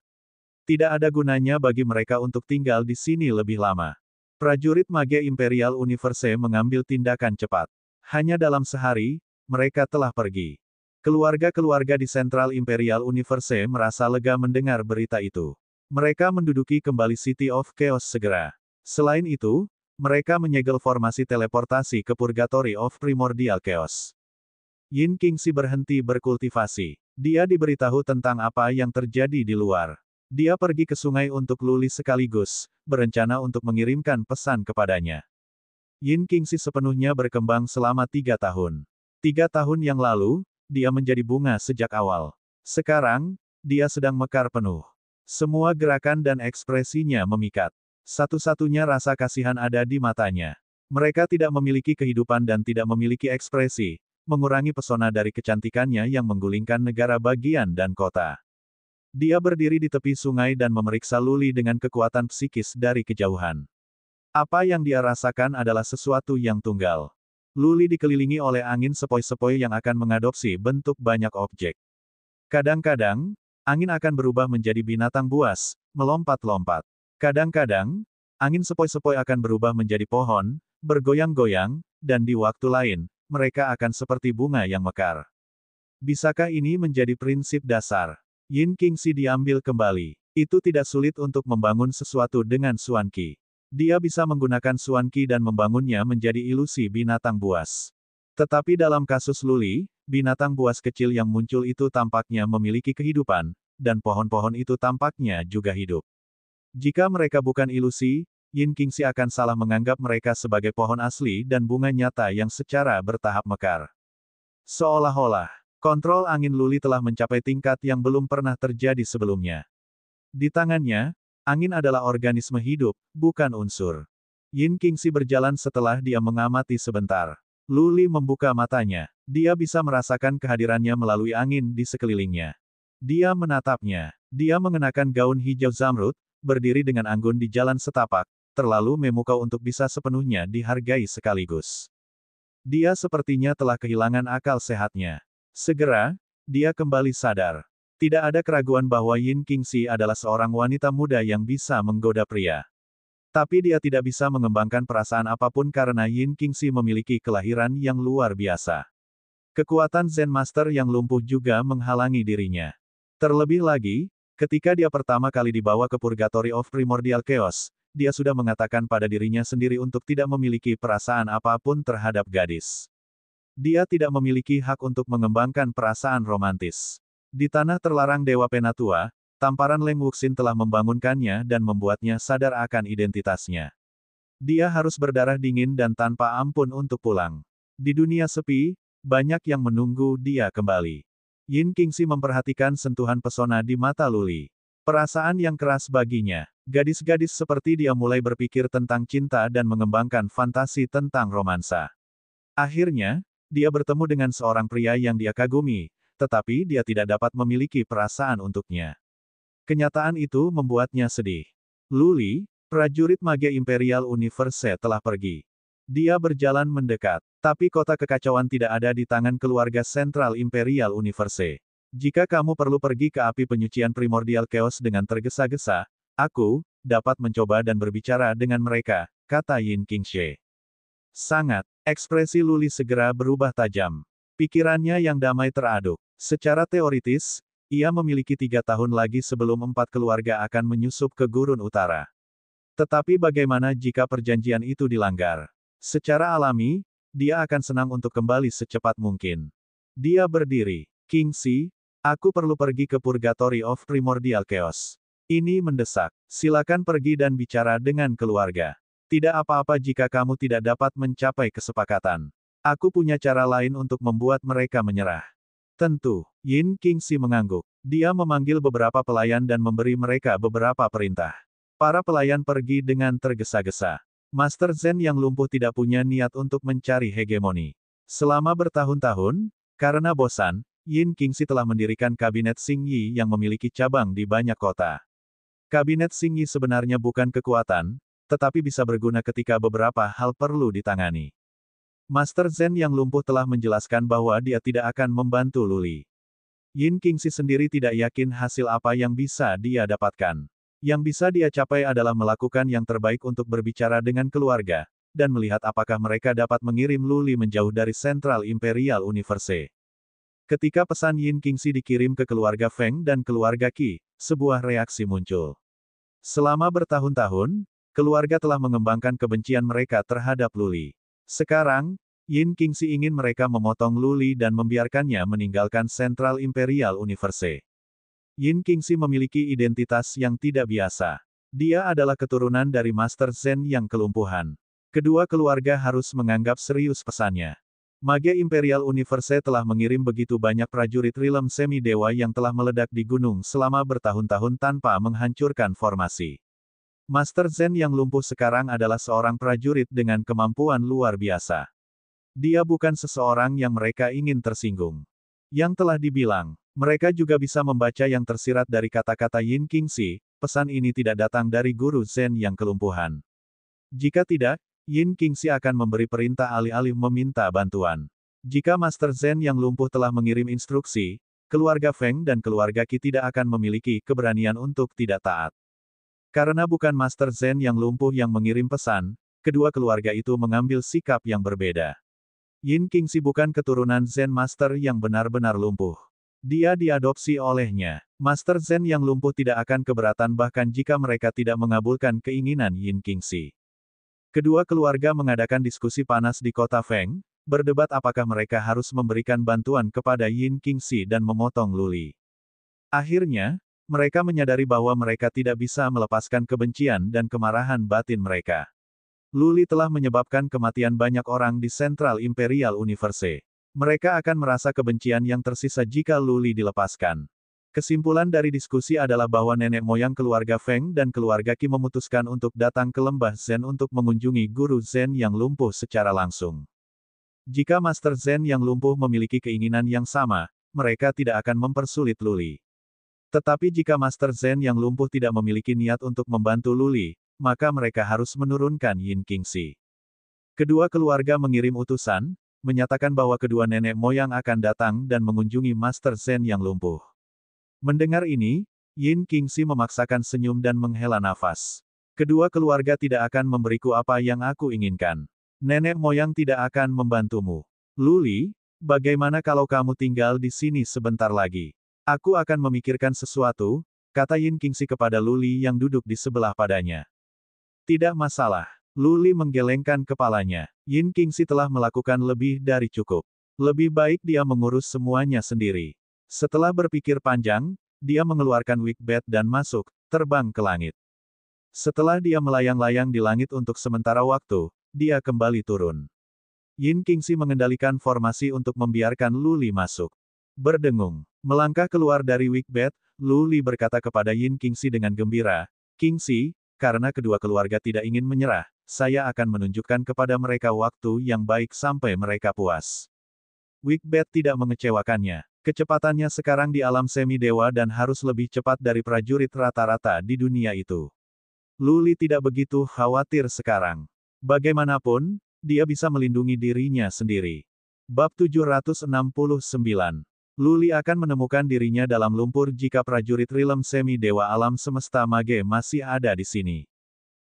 Tidak ada gunanya bagi mereka untuk tinggal di sini lebih lama. Prajurit Mage Imperial Universe mengambil tindakan cepat. Hanya dalam sehari, mereka telah pergi. Keluarga-keluarga di Central Imperial Universe merasa lega mendengar berita itu. Mereka menduduki kembali City of Chaos segera. Selain itu, mereka menyegel formasi teleportasi ke Purgatory of Primordial Chaos. Yin Qingxi berhenti berkultivasi. Dia diberitahu tentang apa yang terjadi di luar. Dia pergi ke sungai untuk luli sekaligus, berencana untuk mengirimkan pesan kepadanya. Yin Qingxi sepenuhnya berkembang selama 3 tahun. 3 tahun yang lalu, dia menjadi bunga sejak awal. Sekarang, dia sedang mekar penuh. Semua gerakan dan ekspresinya memikat. Satu-satunya rasa kasihan ada di matanya. Mereka tidak memiliki kehidupan dan tidak memiliki ekspresi, mengurangi pesona dari kecantikannya yang menggulingkan negara bagian dan kota. Dia berdiri di tepi sungai dan memeriksa Luli dengan kekuatan psikis dari kejauhan. Apa yang dia rasakan adalah sesuatu yang tunggal. Luli dikelilingi oleh angin sepoi-sepoi yang akan mengadopsi bentuk banyak objek. Kadang-kadang, angin akan berubah menjadi binatang buas, melompat-lompat. Kadang-kadang, angin sepoi-sepoi akan berubah menjadi pohon, bergoyang-goyang, dan di waktu lain, mereka akan seperti bunga yang mekar. Bisakah ini menjadi prinsip dasar? Yin Qingxi diambil kembali. Itu tidak sulit untuk membangun sesuatu dengan Xuan Qi. Dia bisa menggunakan Xuan Qi dan membangunnya menjadi ilusi binatang buas. Tetapi dalam kasus Luli, binatang buas kecil yang muncul itu tampaknya memiliki kehidupan, dan pohon-pohon itu tampaknya juga hidup. Jika mereka bukan ilusi, Yin Qingxi akan salah menganggap mereka sebagai pohon asli dan bunga nyata yang secara bertahap mekar. Seolah-olah, kontrol angin Luli telah mencapai tingkat yang belum pernah terjadi sebelumnya. Di tangannya, angin adalah organisme hidup, bukan unsur. Yin Qingxi berjalan setelah dia mengamati sebentar. Luli membuka matanya. Dia bisa merasakan kehadirannya melalui angin di sekelilingnya. Dia menatapnya. Dia mengenakan gaun hijau zamrud, berdiri dengan anggun di jalan setapak, terlalu memukau untuk bisa sepenuhnya dihargai sekaligus. Dia sepertinya telah kehilangan akal sehatnya. Segera, dia kembali sadar. Tidak ada keraguan bahwa Yin Qingxi adalah seorang wanita muda yang bisa menggoda pria. Tapi dia tidak bisa mengembangkan perasaan apapun karena Yin Qingxi memiliki kelahiran yang luar biasa. Kekuatan Zen Master yang lumpuh juga menghalangi dirinya. Terlebih lagi, ketika dia pertama kali dibawa ke Purgatory of Primordial Chaos, dia sudah mengatakan pada dirinya sendiri untuk tidak memiliki perasaan apapun terhadap gadis. Dia tidak memiliki hak untuk mengembangkan perasaan romantis. Di tanah terlarang Dewa Penatua, tamparan Leng Wuxin telah membangunkannya dan membuatnya sadar akan identitasnya. Dia harus berdarah dingin dan tanpa ampun untuk pulang. Di dunia sepi, banyak yang menunggu dia kembali. Yin Qingxi memperhatikan sentuhan pesona di mata Luli. Perasaan yang keras baginya. Gadis-gadis seperti dia mulai berpikir tentang cinta dan mengembangkan fantasi tentang romansa. Akhirnya, dia bertemu dengan seorang pria yang dia kagumi, tetapi dia tidak dapat memiliki perasaan untuknya. Kenyataan itu membuatnya sedih. Luli, prajurit Mage Imperial Universe telah pergi. Dia berjalan mendekat, tapi kota kekacauan tidak ada di tangan keluarga Central Imperial Universe. Jika kamu perlu pergi ke api penyucian primordial chaos dengan tergesa-gesa, aku dapat mencoba dan berbicara dengan mereka, kata Yin Qingxie. Sangat. Ekspresi Luli segera berubah tajam. Pikirannya yang damai teraduk. Secara teoritis, ia memiliki 3 tahun lagi sebelum 4 keluarga akan menyusup ke Gurun Utara. Tetapi bagaimana jika perjanjian itu dilanggar? Secara alami, dia akan senang untuk kembali secepat mungkin. Dia berdiri. Qingxi, aku perlu pergi ke Purgatory of Primordial Chaos. Ini mendesak. Silakan pergi dan bicara dengan keluarga. Tidak apa-apa jika kamu tidak dapat mencapai kesepakatan. Aku punya cara lain untuk membuat mereka menyerah. Tentu, Yin Qingxi mengangguk. Dia memanggil beberapa pelayan dan memberi mereka beberapa perintah. Para pelayan pergi dengan tergesa-gesa. Master Zen yang lumpuh tidak punya niat untuk mencari hegemoni. Selama bertahun-tahun, karena bosan, Yin Qingxi telah mendirikan kabinet Xingyi yang memiliki cabang di banyak kota. Kabinet Xingyi sebenarnya bukan kekuatan, tetapi bisa berguna ketika beberapa hal perlu ditangani. Master Zen yang lumpuh telah menjelaskan bahwa dia tidak akan membantu Luli. Yin Qingxi sendiri tidak yakin hasil apa yang bisa dia dapatkan. Yang bisa dia capai adalah melakukan yang terbaik untuk berbicara dengan keluarga, dan melihat apakah mereka dapat mengirim Luli menjauh dari Central Imperial Universe. Ketika pesan Yin Qingxi dikirim ke keluarga Feng dan keluarga Qi, sebuah reaksi muncul. Selama bertahun-tahun, keluarga telah mengembangkan kebencian mereka terhadap Luli. Sekarang, Yin Qingxi ingin mereka memotong Luli dan membiarkannya meninggalkan Central Imperial Universe. Yin Qingxi memiliki identitas yang tidak biasa. Dia adalah keturunan dari Master Zen yang kelumpuhan. Kedua keluarga harus menganggap serius pesannya. Mage Imperial Universe telah mengirim begitu banyak prajurit Realm Semi-Dewa yang telah meledak di gunung selama bertahun-tahun tanpa menghancurkan formasi. Master Zen yang lumpuh sekarang adalah seorang prajurit dengan kemampuan luar biasa. Dia bukan seseorang yang mereka ingin tersinggung. Yang telah dibilang, mereka juga bisa membaca yang tersirat dari kata-kata Yin Qingxi, pesan ini tidak datang dari guru Zen yang kelumpuhan. Jika tidak, Yin Qingxi akan memberi perintah alih-alih meminta bantuan. Jika Master Zen yang lumpuh telah mengirim instruksi, keluarga Feng dan keluarga Qi tidak akan memiliki keberanian untuk tidak taat. Karena bukan Master Zen yang lumpuh yang mengirim pesan, kedua keluarga itu mengambil sikap yang berbeda. Yin Qingxi bukan keturunan Zen Master yang benar-benar lumpuh. Dia diadopsi olehnya. Master Zen yang lumpuh tidak akan keberatan bahkan jika mereka tidak mengabulkan keinginan Yin Qingxi. Kedua keluarga mengadakan diskusi panas di kota Feng, berdebat apakah mereka harus memberikan bantuan kepada Yin Qingxi dan memotong Luli. Akhirnya, mereka menyadari bahwa mereka tidak bisa melepaskan kebencian dan kemarahan batin mereka. Luli telah menyebabkan kematian banyak orang di Central Imperial Universe. Mereka akan merasa kebencian yang tersisa jika Luli dilepaskan. Kesimpulan dari diskusi adalah bahwa nenek moyang keluarga Feng dan keluarga Qi memutuskan untuk datang ke lembah Zen untuk mengunjungi guru Zen yang lumpuh secara langsung. Jika Master Zen yang lumpuh memiliki keinginan yang sama, mereka tidak akan mempersulit Luli. Tetapi jika Master Zen yang lumpuh tidak memiliki niat untuk membantu Luli, maka mereka harus menurunkan Yin Qingxi. Kedua keluarga mengirim utusan, menyatakan bahwa kedua nenek moyang akan datang dan mengunjungi Master Zen yang lumpuh. Mendengar ini, Yin Qingxi memaksakan senyum dan menghela nafas. Kedua keluarga tidak akan memberiku apa yang aku inginkan. Nenek moyang tidak akan membantumu. Luli, bagaimana kalau kamu tinggal di sini sebentar lagi? Aku akan memikirkan sesuatu, kata Yin Qingxi kepada Luli yang duduk di sebelah padanya. Tidak masalah. Luli menggelengkan kepalanya. Yin Qingxi telah melakukan lebih dari cukup. Lebih baik dia mengurus semuanya sendiri. Setelah berpikir panjang, dia mengeluarkan Wickbat dan masuk, terbang ke langit. Setelah dia melayang-layang di langit untuk sementara waktu, dia kembali turun. Yin Qingxi mengendalikan formasi untuk membiarkan Luli masuk. Berdengung. Melangkah keluar dari Wickbat, Luli berkata kepada Yin Qingxi dengan gembira, Qingxi, karena kedua keluarga tidak ingin menyerah, saya akan menunjukkan kepada mereka waktu yang baik sampai mereka puas. Wickbat tidak mengecewakannya. Kecepatannya sekarang di alam semi-dewa dan harus lebih cepat dari prajurit rata-rata di dunia itu. Luli tidak begitu khawatir sekarang. Bagaimanapun, dia bisa melindungi dirinya sendiri. Bab 769 Luli akan menemukan dirinya dalam lumpur jika prajurit Rilem Semi Dewa Alam Semesta Mage masih ada di sini.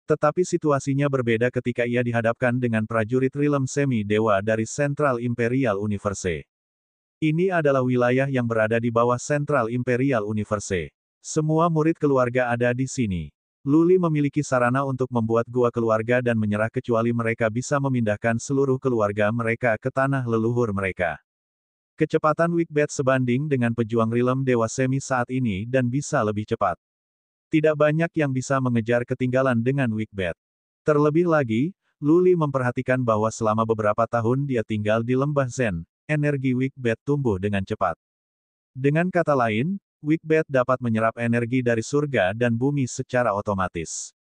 Tetapi situasinya berbeda ketika ia dihadapkan dengan prajurit Rilem Semi Dewa dari Central Imperial Universe. Ini adalah wilayah yang berada di bawah Central Imperial Universe. Semua murid keluarga ada di sini. Luli memiliki sarana untuk membuat gua keluarga dan menyerah kecuali mereka bisa memindahkan seluruh keluarga mereka ke tanah leluhur mereka. Kecepatan Wikbet sebanding dengan pejuang Rilem Dewa Semi saat ini dan bisa lebih cepat. Tidak banyak yang bisa mengejar ketinggalan dengan Wikbet. Terlebih lagi, Luli memperhatikan bahwa selama beberapa tahun dia tinggal di lembah Zen, energi Wikbet tumbuh dengan cepat. Dengan kata lain, Wikbet dapat menyerap energi dari surga dan bumi secara otomatis.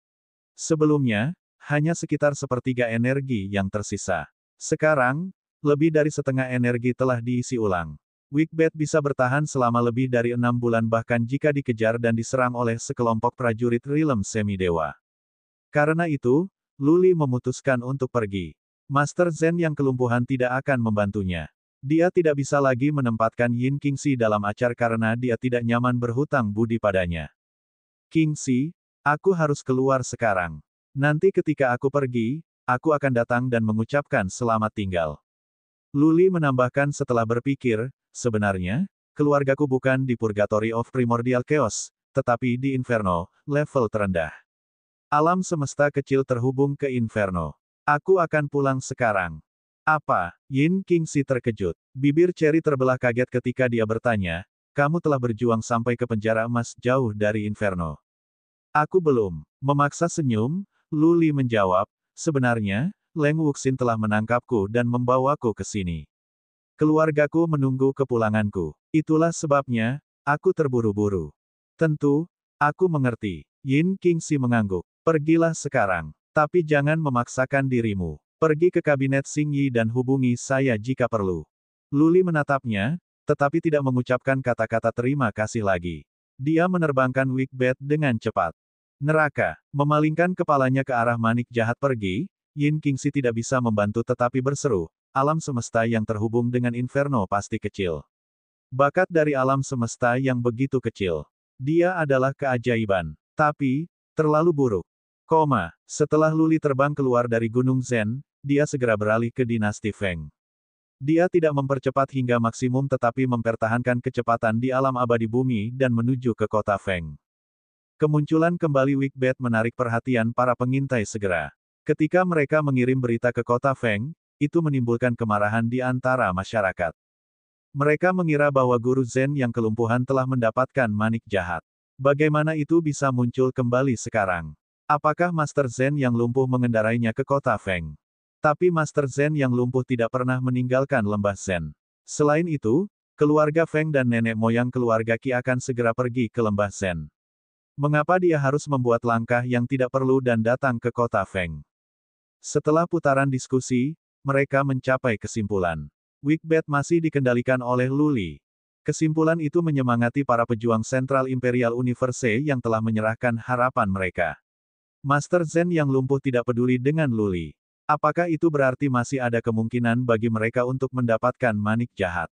Sebelumnya, hanya sekitar sepertiga energi yang tersisa. Sekarang, lebih dari setengah energi telah diisi ulang. Wikbet bisa bertahan selama lebih dari 6 bulan bahkan jika dikejar dan diserang oleh sekelompok prajurit Rilem Semi Dewa. Karena itu, Luli memutuskan untuk pergi. Master Zen yang kelumpuhan tidak akan membantunya. Dia tidak bisa lagi menempatkan Yin Qingxi dalam acar karena dia tidak nyaman berhutang budi padanya. Qingxi, aku harus keluar sekarang. Nanti ketika aku pergi, aku akan datang dan mengucapkan selamat tinggal. Luli menambahkan setelah berpikir, sebenarnya, keluargaku bukan di Purgatory of Primordial Chaos, tetapi di Inferno, level terendah. Alam semesta kecil terhubung ke Inferno. Aku akan pulang sekarang. Apa? Yin Qingxi terkejut. Bibir Cherry terbelah kaget ketika dia bertanya, kamu telah berjuang sampai ke penjara emas jauh dari Inferno. Aku belum. Memaksa senyum, Luli menjawab, sebenarnya, Leng Wuxin telah menangkapku dan membawaku ke sini. Keluargaku menunggu kepulanganku. Itulah sebabnya, aku terburu-buru. Tentu, aku mengerti. Yin Qingxi mengangguk. Pergilah sekarang. Tapi jangan memaksakan dirimu. Pergi ke kabinet Xing Yi dan hubungi saya jika perlu. Luli menatapnya, tetapi tidak mengucapkan kata-kata terima kasih lagi. Dia menerbangkan Wikbet dengan cepat. Neraka. Memalingkan kepalanya ke arah manik jahat pergi, Yin Qingxi tidak bisa membantu tetapi berseru, alam semesta yang terhubung dengan Inferno pasti kecil. Bakat dari alam semesta yang begitu kecil. Dia adalah keajaiban. Tapi, terlalu buruk. Setelah Luli terbang keluar dari Gunung Zen, dia segera beralih ke dinasti Feng. Dia tidak mempercepat hingga maksimum tetapi mempertahankan kecepatan di alam abadi bumi dan menuju ke kota Feng. Kemunculan kembali Wikbet menarik perhatian para pengintai segera. Ketika mereka mengirim berita ke kota Feng, itu menimbulkan kemarahan di antara masyarakat. Mereka mengira bahwa guru Zen yang kelumpuhan telah mendapatkan manik jahat. Bagaimana itu bisa muncul kembali sekarang? Apakah Master Zen yang lumpuh mengendarainya ke kota Feng? Tapi Master Zen yang lumpuh tidak pernah meninggalkan lembah Zen. Selain itu, keluarga Feng dan nenek moyang keluarga Qi akan segera pergi ke lembah Zen. Mengapa dia harus membuat langkah yang tidak perlu dan datang ke kota Feng? Setelah putaran diskusi, mereka mencapai kesimpulan. Wikbet masih dikendalikan oleh Luli. Kesimpulan itu menyemangati para pejuang Central Imperial Universe yang telah menyerahkan harapan mereka. Master Zen yang lumpuh tidak peduli dengan Luli. Apakah itu berarti masih ada kemungkinan bagi mereka untuk mendapatkan manik jahat?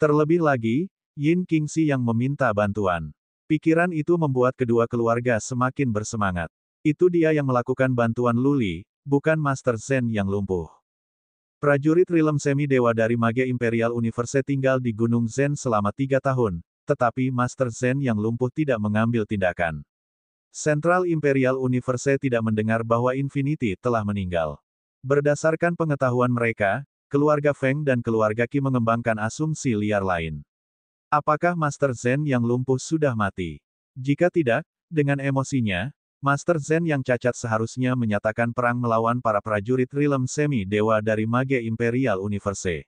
Terlebih lagi, Yin Qingxi yang meminta bantuan. Pikiran itu membuat kedua keluarga semakin bersemangat. Itu dia yang melakukan bantuan Luli, bukan Master Zen yang lumpuh. Prajurit Rilem Semi Dewa dari Mage Imperial Universe tinggal di Gunung Zen selama 3 tahun, tetapi Master Zen yang lumpuh tidak mengambil tindakan. Central Imperial Universe tidak mendengar bahwa Infinity telah meninggal. Berdasarkan pengetahuan mereka, keluarga Feng dan keluarga Qi mengembangkan asumsi liar lain. Apakah Master Zen yang lumpuh sudah mati? Jika tidak, dengan emosinya, Master Zen yang cacat seharusnya menyatakan perang melawan para prajurit Rilem Semi Dewa dari Mage Imperial Universe.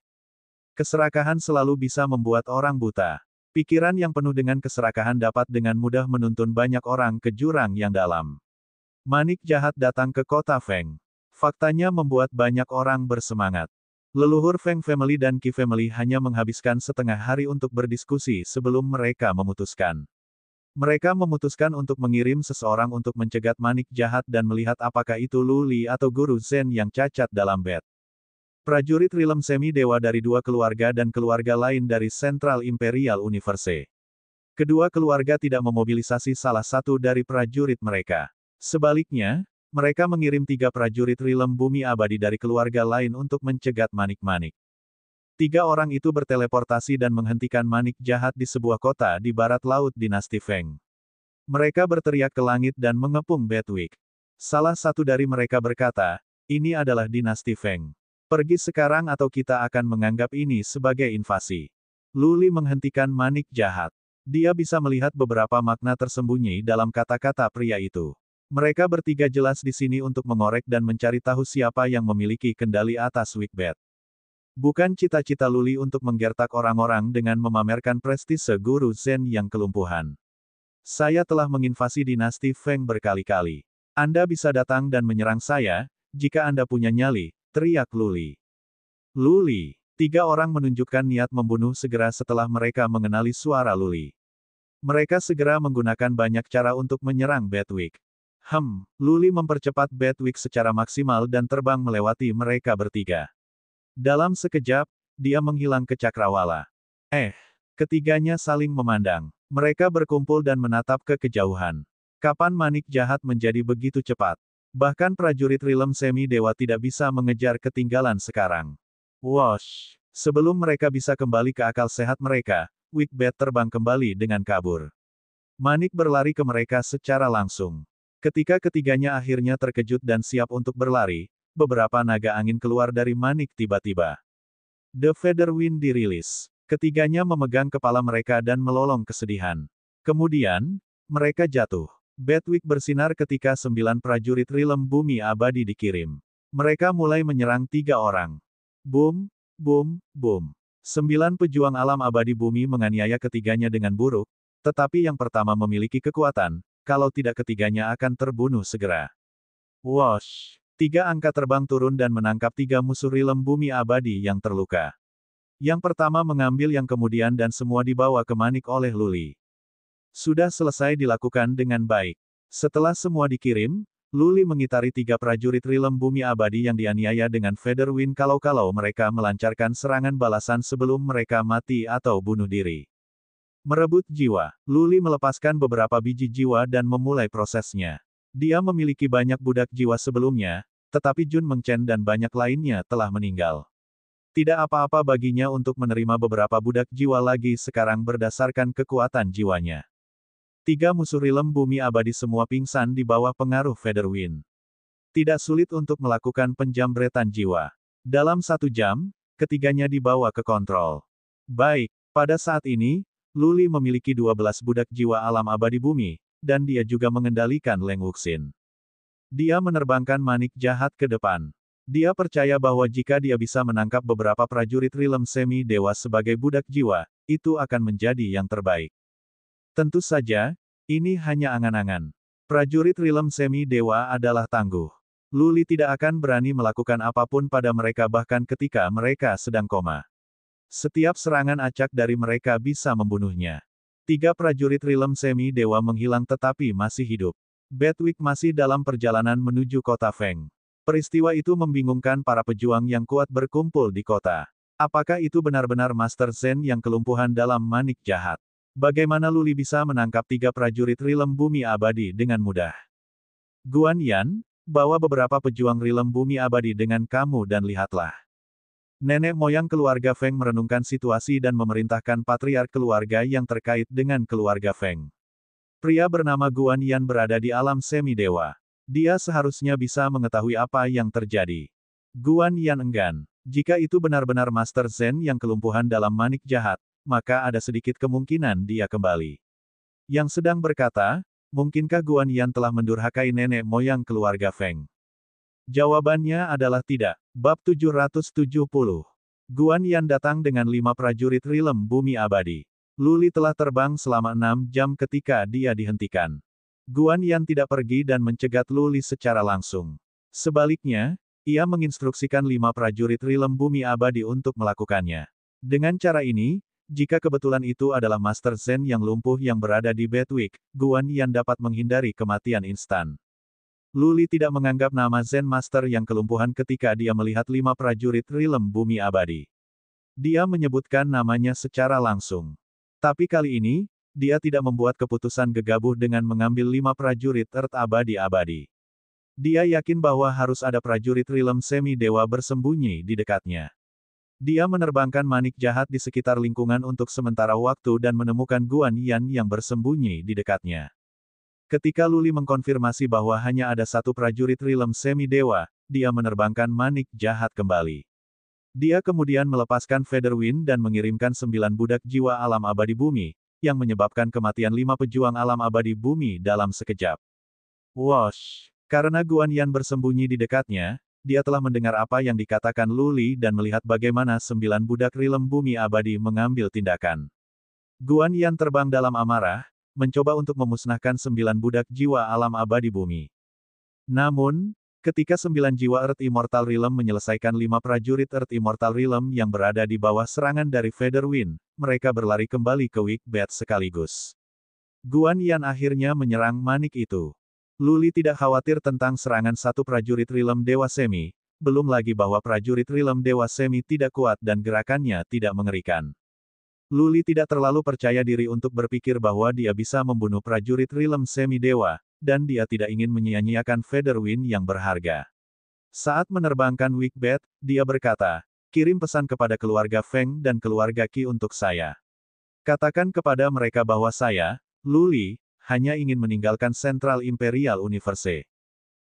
Keserakahan selalu bisa membuat orang buta. Pikiran yang penuh dengan keserakahan dapat dengan mudah menuntun banyak orang ke jurang yang dalam. Manik jahat datang ke kota Feng. Faktanya membuat banyak orang bersemangat. Leluhur Feng Family dan Qi Family hanya menghabiskan setengah hari untuk berdiskusi sebelum mereka memutuskan. Mereka memutuskan untuk mengirim seseorang untuk mencegat manik jahat dan melihat apakah itu Luli atau guru Zen yang cacat dalam bed. Prajurit Rilem semi-dewa dari dua keluarga dan keluarga lain dari Central Imperial Universe. Kedua keluarga tidak memobilisasi salah satu dari prajurit mereka. Sebaliknya, mereka mengirim 3 prajurit Rilem Bumi Abadi dari keluarga lain untuk mencegat manik-manik. 3 orang itu berteleportasi dan menghentikan manik jahat di sebuah kota di barat laut dinasti Feng. Mereka berteriak ke langit dan mengepung Bedwick. Salah satu dari mereka berkata, "Ini adalah dinasti Feng. Pergi sekarang atau kita akan menganggap ini sebagai invasi." Luli menghentikan manik jahat. Dia bisa melihat beberapa makna tersembunyi dalam kata-kata pria itu. Mereka bertiga jelas di sini untuk mengorek dan mencari tahu siapa yang memiliki kendali atas Wickbed. Bukan cita-cita Luli untuk menggertak orang-orang dengan memamerkan prestise guru Zen yang kelumpuhan. Saya telah menginvasi dinasti Feng berkali-kali. Anda bisa datang dan menyerang saya, jika Anda punya nyali, teriak Luli. Luli. 3 orang menunjukkan niat membunuh segera setelah mereka mengenali suara Luli. Mereka segera menggunakan banyak cara untuk menyerang Bedwick. Luli mempercepat Bedwick secara maksimal dan terbang melewati mereka bertiga. Dalam sekejap, dia menghilang ke cakrawala. Ketiganya saling memandang. Mereka berkumpul dan menatap ke kejauhan. Kapan manik jahat menjadi begitu cepat? Bahkan prajurit Rilem semi-dewa tidak bisa mengejar ketinggalan sekarang. Wosh! Sebelum mereka bisa kembali ke akal sehat mereka, Wickbed terbang kembali dengan kabur. Manik berlari ke mereka secara langsung. Ketika ketiganya akhirnya terkejut dan siap untuk berlari, beberapa naga angin keluar dari Manik tiba-tiba. The Feather Wind dirilis. Ketiganya memegang kepala mereka dan melolong kesedihan. Kemudian, mereka jatuh. Bedwick bersinar ketika 9 prajurit Rilem Bumi Abadi dikirim. Mereka mulai menyerang 3 orang. Boom, boom, boom. 9 pejuang alam abadi bumi menganiaya ketiganya dengan buruk, tetapi yang pertama memiliki kekuatan, kalau tidak ketiganya akan terbunuh segera. Wosh! 3 angka terbang turun dan menangkap 3 musuh Rilem Bumi Abadi yang terluka. Yang pertama mengambil yang kemudian dan semua dibawa ke Manik oleh Luli. Sudah selesai dilakukan dengan baik. Setelah semua dikirim, Luli mengitari 3 prajurit Rilem Bumi Abadi yang dianiaya dengan Feather Wind kalau-kalau mereka melancarkan serangan balasan sebelum mereka mati atau bunuh diri. Merebut jiwa. Luli melepaskan beberapa biji jiwa dan memulai prosesnya. Dia memiliki banyak budak jiwa sebelumnya, tetapi Jun Mengchen dan banyak lainnya telah meninggal. Tidak apa-apa baginya untuk menerima beberapa budak jiwa lagi sekarang berdasarkan kekuatan jiwanya. 3 musuh Rilem Bumi Abadi semua pingsan di bawah pengaruh Feather Wind. Tidak sulit untuk melakukan penjambretan jiwa. Dalam 1 jam, ketiganya dibawa ke kontrol. Baik, pada saat ini, Luli memiliki 12 budak jiwa alam abadi bumi, dan dia juga mengendalikan Leng Wuxin. Dia menerbangkan manik jahat ke depan. Dia percaya bahwa jika dia bisa menangkap beberapa prajurit Rilem semi-dewa sebagai budak jiwa, itu akan menjadi yang terbaik. Tentu saja, ini hanya angan-angan. Prajurit Rilem semi-dewa adalah tangguh. Luli tidak akan berani melakukan apapun pada mereka bahkan ketika mereka sedang koma. Setiap serangan acak dari mereka bisa membunuhnya. 3 prajurit Rilem semi-dewa menghilang tetapi masih hidup. Bedwick masih dalam perjalanan menuju kota Feng. Peristiwa itu membingungkan para pejuang yang kuat berkumpul di kota. Apakah itu benar-benar Master Zen yang kelumpuhan dalam manik jahat? Bagaimana Luli bisa menangkap 3 prajurit Rilem Bumi Abadi dengan mudah? Guan Yan, bawa beberapa pejuang Rilem Bumi Abadi dengan kamu dan lihatlah. Nenek moyang keluarga Feng merenungkan situasi dan memerintahkan patriark keluarga yang terkait dengan keluarga Feng. Pria bernama Guan Yan berada di alam semi-dewa. Dia seharusnya bisa mengetahui apa yang terjadi. Guan Yan enggan. Jika itu benar-benar Master Zen yang kelumpuhan dalam manik jahat, maka ada sedikit kemungkinan dia kembali. Yang sedang berkata, mungkinkah Guan Yan telah mendurhakai nenek moyang keluarga Feng? Jawabannya adalah tidak. Bab 770. Guan Yan datang dengan 5 prajurit Rilem Bumi Abadi. Luli telah terbang selama 6 jam ketika dia dihentikan. Guan Yan tidak pergi dan mencegat Luli secara langsung. Sebaliknya, ia menginstruksikan 5 prajurit Rilem Bumi Abadi untuk melakukannya. Dengan cara ini, jika kebetulan itu adalah Master Zen yang lumpuh yang berada di Bedwick, Guan Yan dapat menghindari kematian instan. Luli tidak menganggap nama Zen Master yang kelumpuhan ketika dia melihat 5 prajurit Realm Bumi Abadi. Dia menyebutkan namanya secara langsung. Tapi kali ini, dia tidak membuat keputusan gegabah dengan mengambil 5 prajurit Earth Abadi-Abadi. Dia yakin bahwa harus ada prajurit Realm Semi-Dewa bersembunyi di dekatnya. Dia menerbangkan manik jahat di sekitar lingkungan untuk sementara waktu dan menemukan Guan Yan yang bersembunyi di dekatnya. Ketika Luli mengkonfirmasi bahwa hanya ada satu prajurit Realm Semi-Dewa, dia menerbangkan manik jahat kembali. Dia kemudian melepaskan Featherwind dan mengirimkan 9 budak jiwa alam abadi bumi, yang menyebabkan kematian 5 pejuang alam abadi bumi dalam sekejap. Wosh! Karena Guan Yan bersembunyi di dekatnya, dia telah mendengar apa yang dikatakan Luli dan melihat bagaimana 9 budak Realm Bumi Abadi mengambil tindakan. Guan Yan terbang dalam amarah, mencoba untuk memusnahkan 9 budak jiwa alam abadi bumi. Namun, ketika 9 jiwa Earth Immortal Realm menyelesaikan 5 prajurit Earth Immortal Realm yang berada di bawah serangan dari Featherwind, mereka berlari kembali ke Wickbat sekaligus. Guan Yan akhirnya menyerang manik itu. Luli tidak khawatir tentang serangan satu prajurit Realm Dewa Semi, belum lagi bahwa prajurit Realm Dewa Semi tidak kuat dan gerakannya tidak mengerikan. Luli tidak terlalu percaya diri untuk berpikir bahwa dia bisa membunuh prajurit Realm Semi-Dewa, dan dia tidak ingin menyia-nyiakan Featherwind yang berharga. Saat menerbangkan Wickbat, dia berkata, "Kirim pesan kepada keluarga Feng dan keluarga Qi untuk saya. Katakan kepada mereka bahwa saya, Luli, hanya ingin meninggalkan Central Imperial Universe.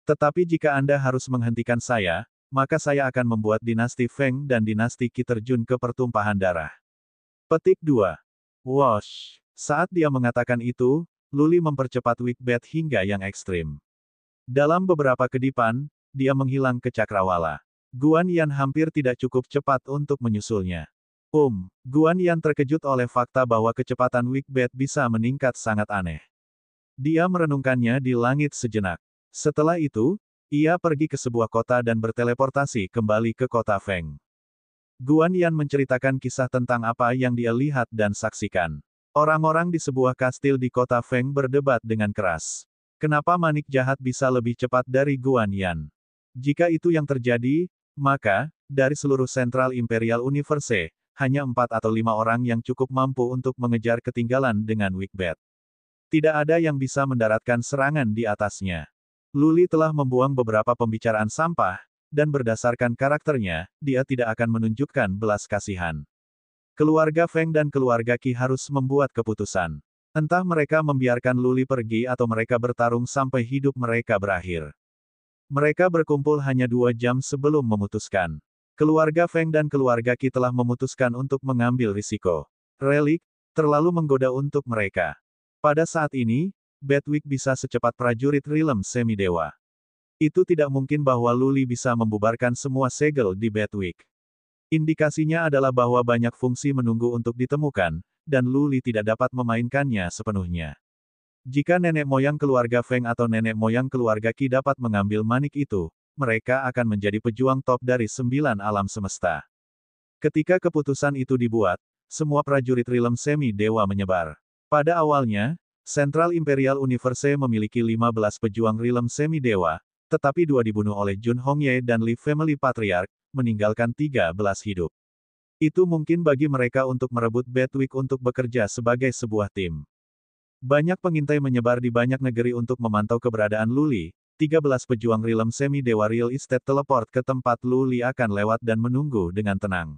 Tetapi jika Anda harus menghentikan saya, maka saya akan membuat dinasti Feng dan dinasti Qi terjun ke pertumpahan darah." Petik 2. Wosh! Saat dia mengatakan itu, Luli mempercepat Wickbat hingga yang ekstrim. Dalam beberapa kedipan, dia menghilang ke cakrawala. Guan Yan hampir tidak cukup cepat untuk menyusulnya. Guan Yan terkejut oleh fakta bahwa kecepatan Wickbat bisa meningkat sangat aneh. Dia merenungkannya di langit sejenak. Setelah itu, ia pergi ke sebuah kota dan berteleportasi kembali ke kota Feng. Guan Yan menceritakan kisah tentang apa yang dia lihat dan saksikan. Orang-orang di sebuah kastil di kota Feng berdebat dengan keras. Kenapa manik jahat bisa lebih cepat dari Guan Yan? Jika itu yang terjadi, maka, dari seluruh Central Imperial Universe, hanya 4 atau 5 orang yang cukup mampu untuk mengejar ketinggalan dengan Wickbat. Tidak ada yang bisa mendaratkan serangan di atasnya. Luli telah membuang beberapa pembicaraan sampah, dan berdasarkan karakternya, dia tidak akan menunjukkan belas kasihan. Keluarga Feng dan keluarga Qi harus membuat keputusan. Entah mereka membiarkan Luli pergi atau mereka bertarung sampai hidup mereka berakhir. Mereka berkumpul hanya 2 jam sebelum memutuskan. Keluarga Feng dan keluarga Qi telah memutuskan untuk mengambil risiko. Relik, terlalu menggoda untuk mereka. Pada saat ini, Batwick bisa secepat prajurit Realm Semi-Dewa. Itu tidak mungkin bahwa Luli bisa membubarkan semua segel di Batwick. Indikasinya adalah bahwa banyak fungsi menunggu untuk ditemukan, dan Luli tidak dapat memainkannya sepenuhnya. Jika nenek moyang keluarga Feng atau nenek moyang keluarga Qi dapat mengambil manik itu, mereka akan menjadi pejuang top dari 9 alam semesta. Ketika keputusan itu dibuat, semua prajurit Realm Semi-Dewa menyebar. Pada awalnya, Central Imperial Universe memiliki 15 pejuang Realm Semi-Dewa, tetapi 2 dibunuh oleh Jun Hongye dan Li Family Patriarch, meninggalkan 13 hidup. Itu mungkin bagi mereka untuk merebut Batwick untuk bekerja sebagai sebuah tim. Banyak pengintai menyebar di banyak negeri untuk memantau keberadaan Luli. 13 pejuang Realm Semi-Dewa Real Estate teleport ke tempat Luli akan lewat dan menunggu dengan tenang.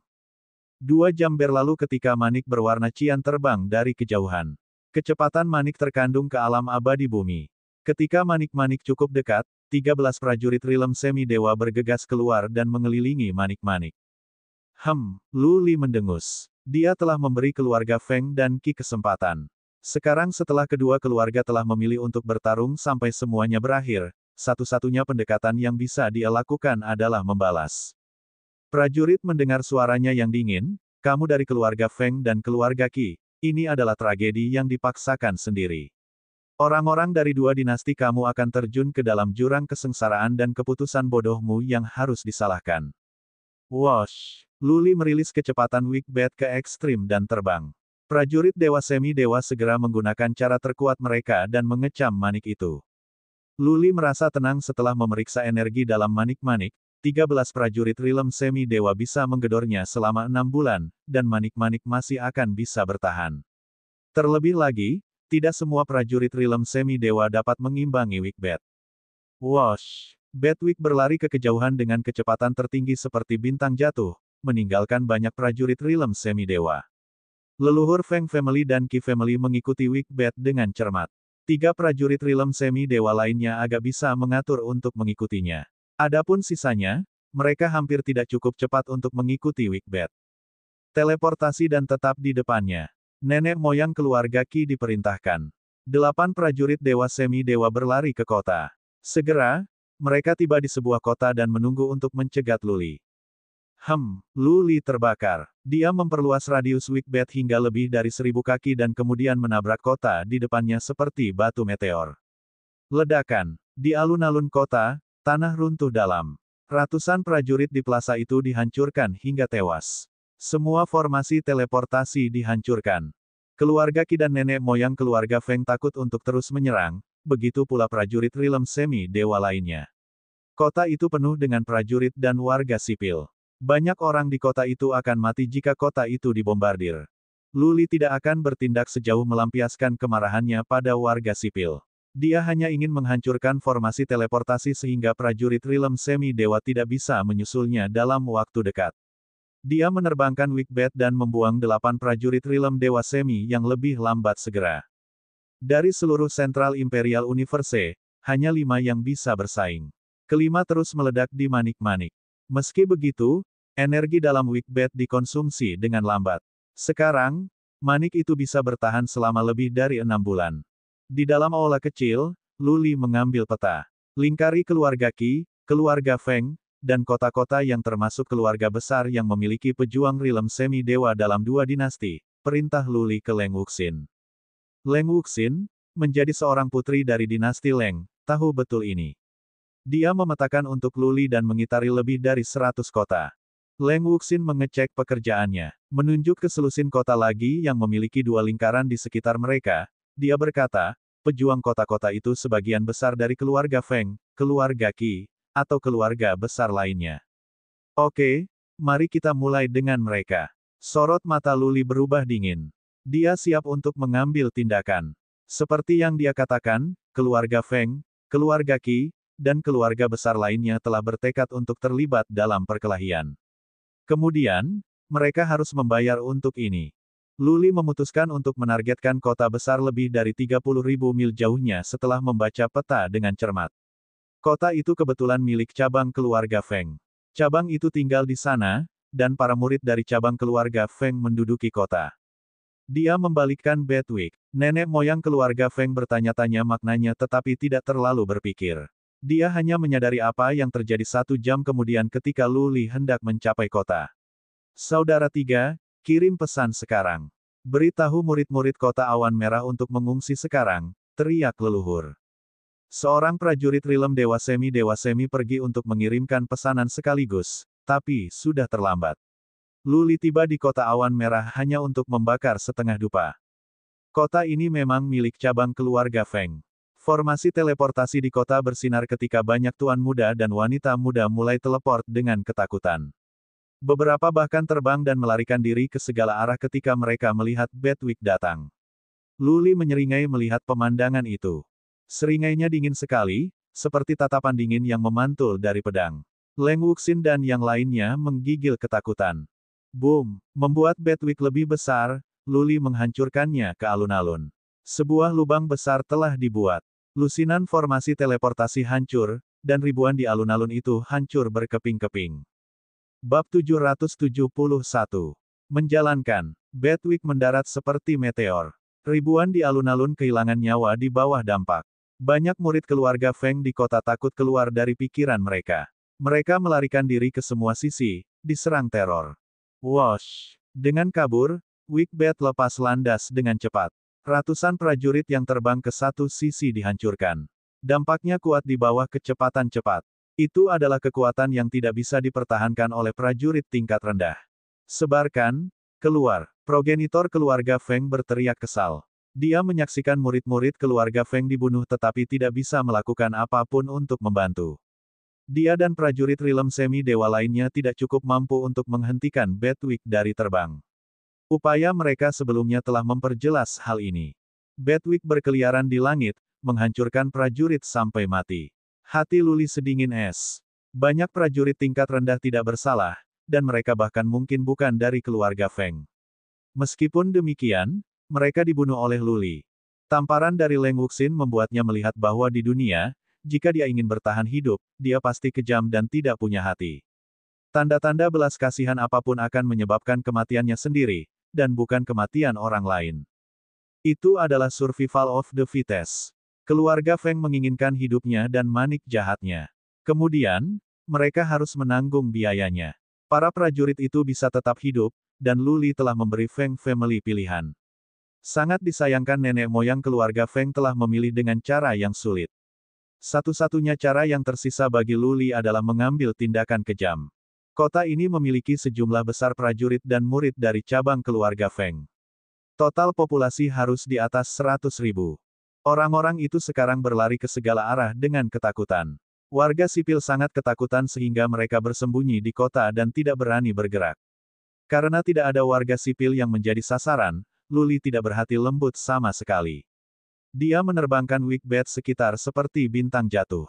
2 jam berlalu ketika manik berwarna cian terbang dari kejauhan. Kecepatan manik terkandung ke alam abadi bumi. Ketika manik-manik cukup dekat, 13 prajurit Realm Semi-Dewa bergegas keluar dan mengelilingi manik-manik. Luli mendengus. Dia telah memberi keluarga Feng dan Qi kesempatan. Sekarang setelah kedua keluarga telah memilih untuk bertarung sampai semuanya berakhir, satu-satunya pendekatan yang bisa dia lakukan adalah membalas. Prajurit mendengar suaranya yang dingin, "Kamu dari keluarga Feng dan keluarga Qi. Ini adalah tragedi yang dipaksakan sendiri. Orang-orang dari 2 dinasti kamu akan terjun ke dalam jurang kesengsaraan dan keputusan bodohmu yang harus disalahkan." Wosh! Luli merilis kecepatan Wickbat ke ekstrim dan terbang. Prajurit Dewa Semi-Dewa segera menggunakan cara terkuat mereka dan mengecam manik itu. Luli merasa tenang setelah memeriksa energi dalam manik-manik. 13 prajurit rilem semi-dewa bisa menggedornya selama 6 bulan, dan manik-manik masih akan bisa bertahan. Terlebih lagi, tidak semua prajurit rilem semi-dewa dapat mengimbangi Wickbat. Whoosh! Batwick berlari ke kejauhan dengan kecepatan tertinggi seperti bintang jatuh, meninggalkan banyak prajurit rilem semi-dewa. Leluhur Feng Family dan Qi Family mengikuti Wickbat dengan cermat. 3 prajurit rilem semi-dewa lainnya agak bisa mengatur untuk mengikutinya. Adapun sisanya, mereka hampir tidak cukup cepat untuk mengikuti Wickbat. Teleportasi dan tetap di depannya. Nenek moyang keluarga Qi diperintahkan. 8 prajurit dewa semi-dewa berlari ke kota. Segera, mereka tiba di sebuah kota dan menunggu untuk mencegat Luli. Luli terbakar. Dia memperluas radius Wickbat hingga lebih dari 1000 kaki dan kemudian menabrak kota di depannya seperti batu meteor. Ledakan. Di alun-alun kota, tanah runtuh dalam. Ratusan prajurit di plaza itu dihancurkan hingga tewas. Semua formasi teleportasi dihancurkan. Keluarga Qi dan nenek moyang keluarga Feng takut untuk terus menyerang, begitu pula prajurit rilem semi-dewa lainnya. Kota itu penuh dengan prajurit dan warga sipil. Banyak orang di kota itu akan mati jika kota itu dibombardir. Luli tidak akan bertindak sejauh melampiaskan kemarahannya pada warga sipil. Dia hanya ingin menghancurkan formasi teleportasi sehingga prajurit rilem semi-dewa tidak bisa menyusulnya dalam waktu dekat. Dia menerbangkan Wickbat dan membuang 8 prajurit rilem dewa semi yang lebih lambat segera. Dari seluruh Central Imperial Universe, hanya 5 yang bisa bersaing. Kelima terus meledak di manik-manik. Meski begitu, energi dalam Wickbat dikonsumsi dengan lambat. Sekarang, manik itu bisa bertahan selama lebih dari 6 bulan. Di dalam aula kecil, Luli mengambil peta. Lingkari keluarga Qi, keluarga Feng, dan kota-kota yang termasuk keluarga besar yang memiliki pejuang rilem semi-dewa dalam 2 dinasti, perintah Luli ke Leng Wuxin. Leng Wuxin, menjadi seorang putri dari dinasti Leng, tahu betul ini. Dia memetakan untuk Luli dan mengitari lebih dari 100 kota. Leng Wuxin mengecek pekerjaannya, menunjuk ke selusin kota lagi yang memiliki 2 lingkaran di sekitar mereka. Dia berkata, pejuang kota-kota itu sebagian besar dari keluarga Feng, keluarga Qi, atau keluarga besar lainnya. Oke, mari kita mulai dengan mereka. Sorot mata Luli berubah dingin. Dia siap untuk mengambil tindakan. Seperti yang dia katakan, keluarga Feng, keluarga Qi, dan keluarga besar lainnya telah bertekad untuk terlibat dalam perkelahian. Kemudian, mereka harus membayar untuk ini. Luli memutuskan untuk menargetkan kota besar lebih dari 30.000 mil jauhnya setelah membaca peta dengan cermat. Kota itu kebetulan milik cabang keluarga Feng. Cabang itu tinggal di sana, dan para murid dari cabang keluarga Feng menduduki kota. Dia membalikkan Batwick. Nenek moyang keluarga Feng bertanya-tanya maknanya tetapi tidak terlalu berpikir. Dia hanya menyadari apa yang terjadi 1 jam kemudian ketika Luli hendak mencapai kota. Saudara 3, kirim pesan sekarang. Beritahu murid-murid kota awan merah untuk mengungsi sekarang, teriak leluhur. Seorang prajurit rilem dewa semi pergi untuk mengirimkan pesanan sekaligus, tapi sudah terlambat. Luli tiba di kota awan merah hanya untuk membakar setengah dupa. Kota ini memang milik cabang keluarga Feng. Formasi teleportasi di kota bersinar ketika banyak tuan muda dan wanita muda mulai teleport dengan ketakutan. Beberapa bahkan terbang dan melarikan diri ke segala arah ketika mereka melihat Batwick datang. Luli menyeringai melihat pemandangan itu. Seringainya dingin sekali, seperti tatapan dingin yang memantul dari pedang. Leng Wuxin dan yang lainnya menggigil ketakutan. Boom! Membuat Batwick lebih besar, Luli menghancurkannya ke alun-alun. Sebuah lubang besar telah dibuat. Lusinan formasi teleportasi hancur, dan ribuan di alun-alun itu hancur berkeping-keping. Bab 771. Menjalankan. Batwick mendarat seperti meteor. Ribuan di alun-alun kehilangan nyawa di bawah dampak. Banyak murid keluarga Feng di kota takut keluar dari pikiran mereka. Mereka melarikan diri ke semua sisi, diserang teror. Whoosh! Dengan kabur, Wickbat lepas landas dengan cepat. Ratusan prajurit yang terbang ke satu sisi dihancurkan. Dampaknya kuat di bawah kecepatan cepat. Itu adalah kekuatan yang tidak bisa dipertahankan oleh prajurit tingkat rendah. Sebarkan, keluar. Progenitor keluarga Feng berteriak kesal. Dia menyaksikan murid-murid keluarga Feng dibunuh tetapi tidak bisa melakukan apapun untuk membantu. Dia dan prajurit Rilem Semi Dewa lainnya tidak cukup mampu untuk menghentikan Bedwick dari terbang. Upaya mereka sebelumnya telah memperjelas hal ini. Bedwick berkeliaran di langit, menghancurkan prajurit sampai mati. Hati Luli sedingin es. Banyak prajurit tingkat rendah tidak bersalah, dan mereka bahkan mungkin bukan dari keluarga Feng. Meskipun demikian, mereka dibunuh oleh Luli. Tamparan dari Leng Wuxin membuatnya melihat bahwa di dunia, jika dia ingin bertahan hidup, dia pasti kejam dan tidak punya hati. Tanda-tanda belas kasihan apapun akan menyebabkan kematiannya sendiri, dan bukan kematian orang lain. Itu adalah survival of the fittest. Keluarga Feng menginginkan hidupnya dan manik jahatnya. Kemudian, mereka harus menanggung biayanya. Para prajurit itu bisa tetap hidup, dan Luli telah memberi Feng family pilihan. Sangat disayangkan nenek moyang keluarga Feng telah memilih dengan cara yang sulit. Satu-satunya cara yang tersisa bagi Luli adalah mengambil tindakan kejam. Kota ini memiliki sejumlah besar prajurit dan murid dari cabang keluarga Feng. Total populasi harus di atas 100.000. Orang-orang itu sekarang berlari ke segala arah dengan ketakutan. Warga sipil sangat ketakutan sehingga mereka bersembunyi di kota dan tidak berani bergerak. Karena tidak ada warga sipil yang menjadi sasaran, Luli tidak berhati lembut sama sekali. Dia menerbangkan Wickbat sekitar seperti bintang jatuh.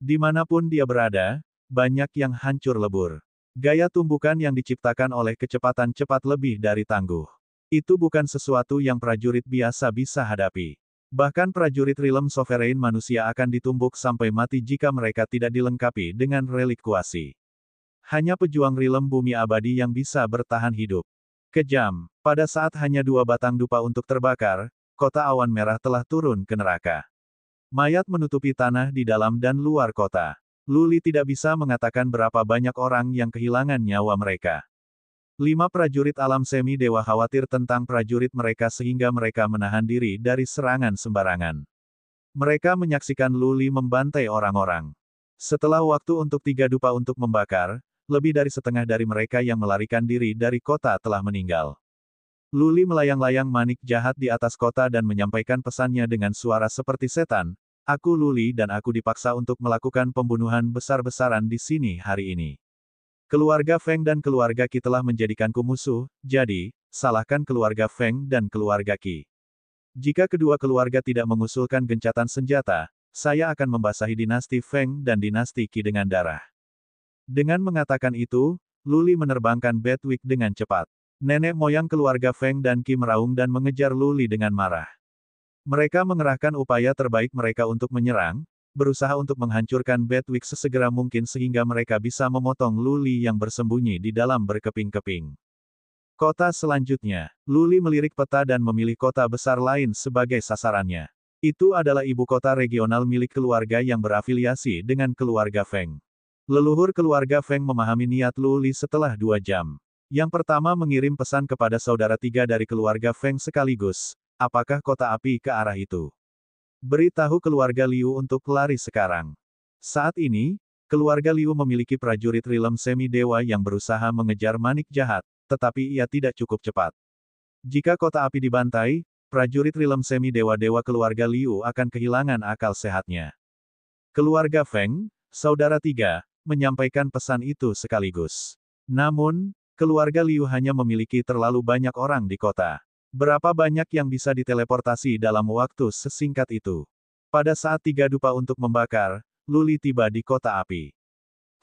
Dimanapun dia berada, banyak yang hancur lebur. Gaya tumbukan yang diciptakan oleh kecepatan cepat lebih dari tangguh. Itu bukan sesuatu yang prajurit biasa bisa hadapi. Bahkan prajurit Rilem Sovereign manusia akan ditumbuk sampai mati jika mereka tidak dilengkapi dengan relik kuasi. Hanya pejuang Rilem bumi abadi yang bisa bertahan hidup. Kejam. Pada saat hanya 2 batang dupa untuk terbakar, kota awan merah telah turun ke neraka. Mayat menutupi tanah di dalam dan luar kota. Luli tidak bisa mengatakan berapa banyak orang yang kehilangan nyawa mereka. 5 prajurit alam semi dewa khawatir tentang prajurit mereka sehingga mereka menahan diri dari serangan sembarangan. Mereka menyaksikan Luli membantai orang-orang. Setelah waktu untuk 3 dupa untuk membakar, lebih dari setengah dari mereka yang melarikan diri dari kota telah meninggal. Luli melayang-layang manik jahat di atas kota dan menyampaikan pesannya dengan suara seperti setan, "Aku Luli dan aku dipaksa untuk melakukan pembunuhan besar-besaran di sini hari ini. Keluarga Feng dan keluarga Qi telah menjadikanku musuh, jadi, salahkan keluarga Feng dan keluarga Qi. Jika kedua keluarga tidak mengusulkan gencatan senjata, saya akan membasahi dinasti Feng dan dinasti Qi dengan darah." Dengan mengatakan itu, Luli menerbangkan Bedwick dengan cepat. Nenek moyang keluarga Feng dan Qi meraung dan mengejar Luli dengan marah. Mereka mengerahkan upaya terbaik mereka untuk menyerang, berusaha untuk menghancurkan Bedwick sesegera mungkin sehingga mereka bisa memotong Luli yang bersembunyi di dalam berkeping-keping. Kota selanjutnya, Luli melirik peta dan memilih kota besar lain sebagai sasarannya. Itu adalah ibu kota regional milik keluarga yang berafiliasi dengan keluarga Feng. Leluhur keluarga Feng memahami niat Luli setelah 2 jam. Yang pertama mengirim pesan kepada saudara 3 dari keluarga Feng sekaligus, apakah kota api ke arah itu? Beritahu keluarga Liu untuk lari sekarang. Saat ini, keluarga Liu memiliki prajurit Rilem Semi Dewa yang berusaha mengejar manik jahat, tetapi ia tidak cukup cepat. Jika kota api dibantai, prajurit Rilem Semi Dewa-dewa keluarga Liu akan kehilangan akal sehatnya. Keluarga Feng, saudara 3, menyampaikan pesan itu sekaligus. Namun, keluarga Liu hanya memiliki terlalu banyak orang di kota. Berapa banyak yang bisa diteleportasi dalam waktu sesingkat itu? Pada saat 3 dupa untuk membakar, Luli tiba di kota api.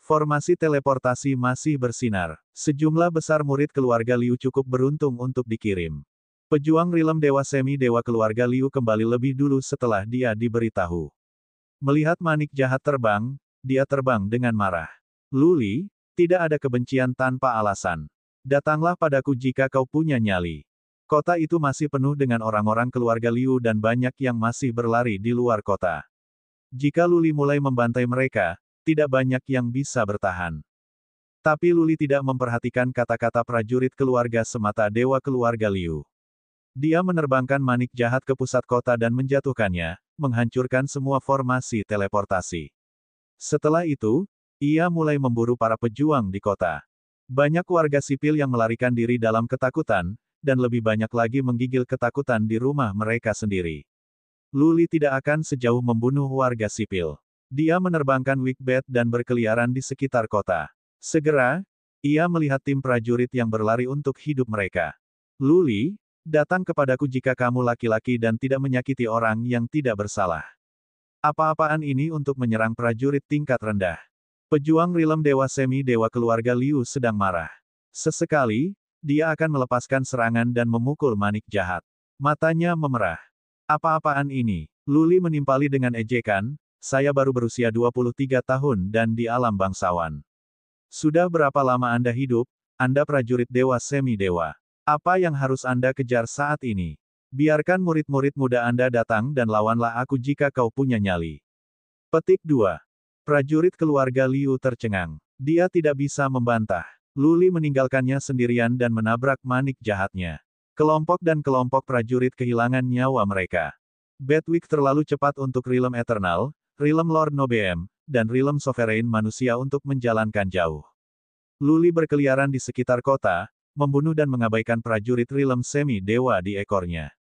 Formasi teleportasi masih bersinar. Sejumlah besar murid keluarga Liu cukup beruntung untuk dikirim. Pejuang Rilem Dewa Semi Dewa keluarga Liu kembali lebih dulu setelah dia diberitahu. Melihat manik jahat terbang, dia terbang dengan marah. Luli, tidak ada kebencian tanpa alasan. Datanglah padaku jika kau punya nyali. Kota itu masih penuh dengan orang-orang keluarga Liu dan banyak yang masih berlari di luar kota. Jika Luli mulai membantai mereka, tidak banyak yang bisa bertahan. Tapi Luli tidak memperhatikan kata-kata prajurit keluarga semata dewa keluarga Liu. Dia menerbangkan manik jahat ke pusat kota dan menjatuhkannya, menghancurkan semua formasi teleportasi. Setelah itu, ia mulai memburu para pejuang di kota. Banyak warga sipil yang melarikan diri dalam ketakutan, dan lebih banyak lagi menggigil ketakutan di rumah mereka sendiri. Luli tidak akan sejauh membunuh warga sipil. Dia menerbangkan Wikbat dan berkeliaran di sekitar kota. Segera, ia melihat tim prajurit yang berlari untuk hidup mereka. Luli, datang kepadaku jika kamu laki-laki dan tidak menyakiti orang yang tidak bersalah. Apa-apaan ini untuk menyerang prajurit tingkat rendah? Pejuang Rilem Dewa Semi-Dewa keluarga Liu sedang marah. Sesekali, dia akan melepaskan serangan dan memukul manik jahat. Matanya memerah. Apa-apaan ini? Luli menimpali dengan ejekan, saya baru berusia 23 tahun dan di alam bangsawan. Sudah berapa lama Anda hidup, Anda prajurit Dewa Semi-Dewa? Apa yang harus Anda kejar saat ini? Biarkan murid-murid muda Anda datang dan lawanlah aku jika kau punya nyali. Petik 2. Prajurit keluarga Liu tercengang. Dia tidak bisa membantah. Luli meninggalkannya sendirian dan menabrak manik jahatnya. Kelompok dan kelompok prajurit kehilangan nyawa mereka. Bedwick terlalu cepat untuk Rilem Eternal, Rilem Lord Nobeem, dan Rilem Sovereign manusia untuk menjalankan jauh. Luli berkeliaran di sekitar kota, membunuh dan mengabaikan prajurit Rilem Semi-Dewa di ekornya.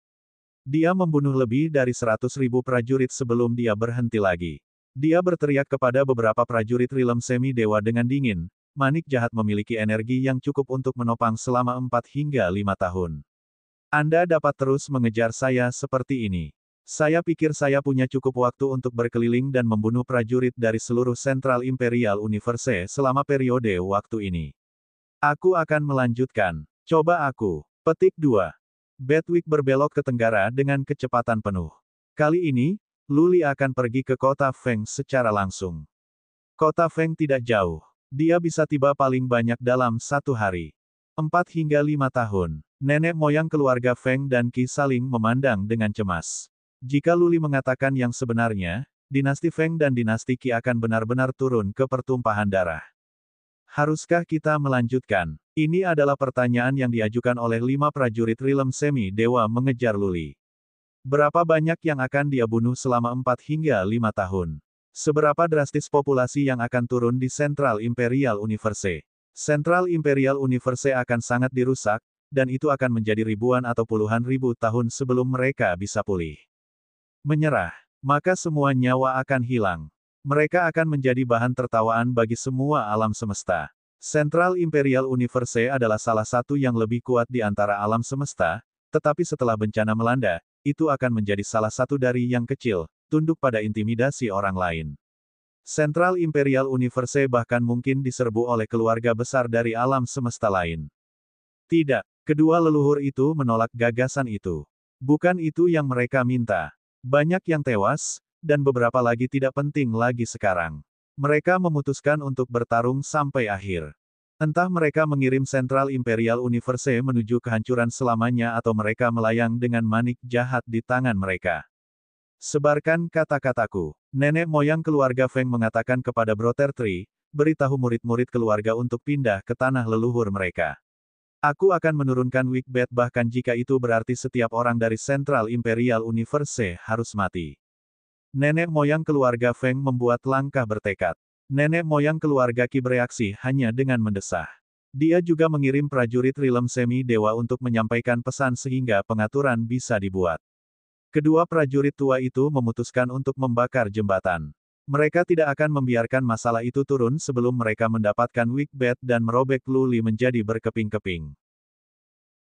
Dia membunuh lebih dari 100.000 prajurit sebelum dia berhenti lagi. Dia berteriak kepada beberapa prajurit Rilem Semi-Dewa dengan dingin, manik jahat memiliki energi yang cukup untuk menopang selama 4 hingga 5 tahun. Anda dapat terus mengejar saya seperti ini. Saya pikir saya punya cukup waktu untuk berkeliling dan membunuh prajurit dari seluruh Central Imperial Universe selama periode waktu ini. Aku akan melanjutkan. Coba aku. Petik 2. Bedwick berbelok ke tenggara dengan kecepatan penuh. Kali ini, Luli akan pergi ke kota Feng secara langsung. Kota Feng tidak jauh. Dia bisa tiba paling banyak dalam 1 hari. 4 hingga 5 tahun. Nenek moyang keluarga Feng dan Qi saling memandang dengan cemas. Jika Luli mengatakan yang sebenarnya, dinasti Feng dan dinasti Qi akan benar-benar turun ke pertumpahan darah. Haruskah kita melanjutkan? Ini adalah pertanyaan yang diajukan oleh 5 prajurit Rilem Semi-Dewa mengejar Luli. Berapa banyak yang akan dia bunuh selama 4 hingga 5 tahun? Seberapa drastis populasi yang akan turun di Central Imperial Universe? Central Imperial Universe akan sangat dirusak, dan itu akan menjadi ribuan atau puluhan ribu tahun sebelum mereka bisa pulih. Menyerah, maka semua nyawa akan hilang. Mereka akan menjadi bahan tertawaan bagi semua alam semesta. Central Imperial Universe adalah salah satu yang lebih kuat di antara alam semesta, tetapi setelah bencana melanda, itu akan menjadi salah satu dari yang kecil, tunduk pada intimidasi orang lain. Central Imperial Universe bahkan mungkin diserbu oleh keluarga besar dari alam semesta lain. Tidak, kedua leluhur itu menolak gagasan itu. Bukan itu yang mereka minta. Banyak yang tewas, dan beberapa lagi tidak penting lagi sekarang. Mereka memutuskan untuk bertarung sampai akhir. Entah mereka mengirim Central Imperial Universe menuju kehancuran selamanya atau mereka melayang dengan manik jahat di tangan mereka. Sebarkan kata-kataku. Nenek moyang keluarga Feng mengatakan kepada Brother Tree, beritahu murid-murid keluarga untuk pindah ke tanah leluhur mereka. Aku akan menurunkan Wikbat bahkan jika itu berarti setiap orang dari Central Imperial Universe harus mati. Nenek moyang keluarga Feng membuat langkah bertekad. Nenek moyang keluarga Qi bereaksi hanya dengan mendesah. Dia juga mengirim prajurit Rilem Semi-Dewa untuk menyampaikan pesan sehingga pengaturan bisa dibuat. Kedua prajurit tua itu memutuskan untuk membakar jembatan. Mereka tidak akan membiarkan masalah itu turun sebelum mereka mendapatkan Wikbat dan merobek Luli menjadi berkeping-keping.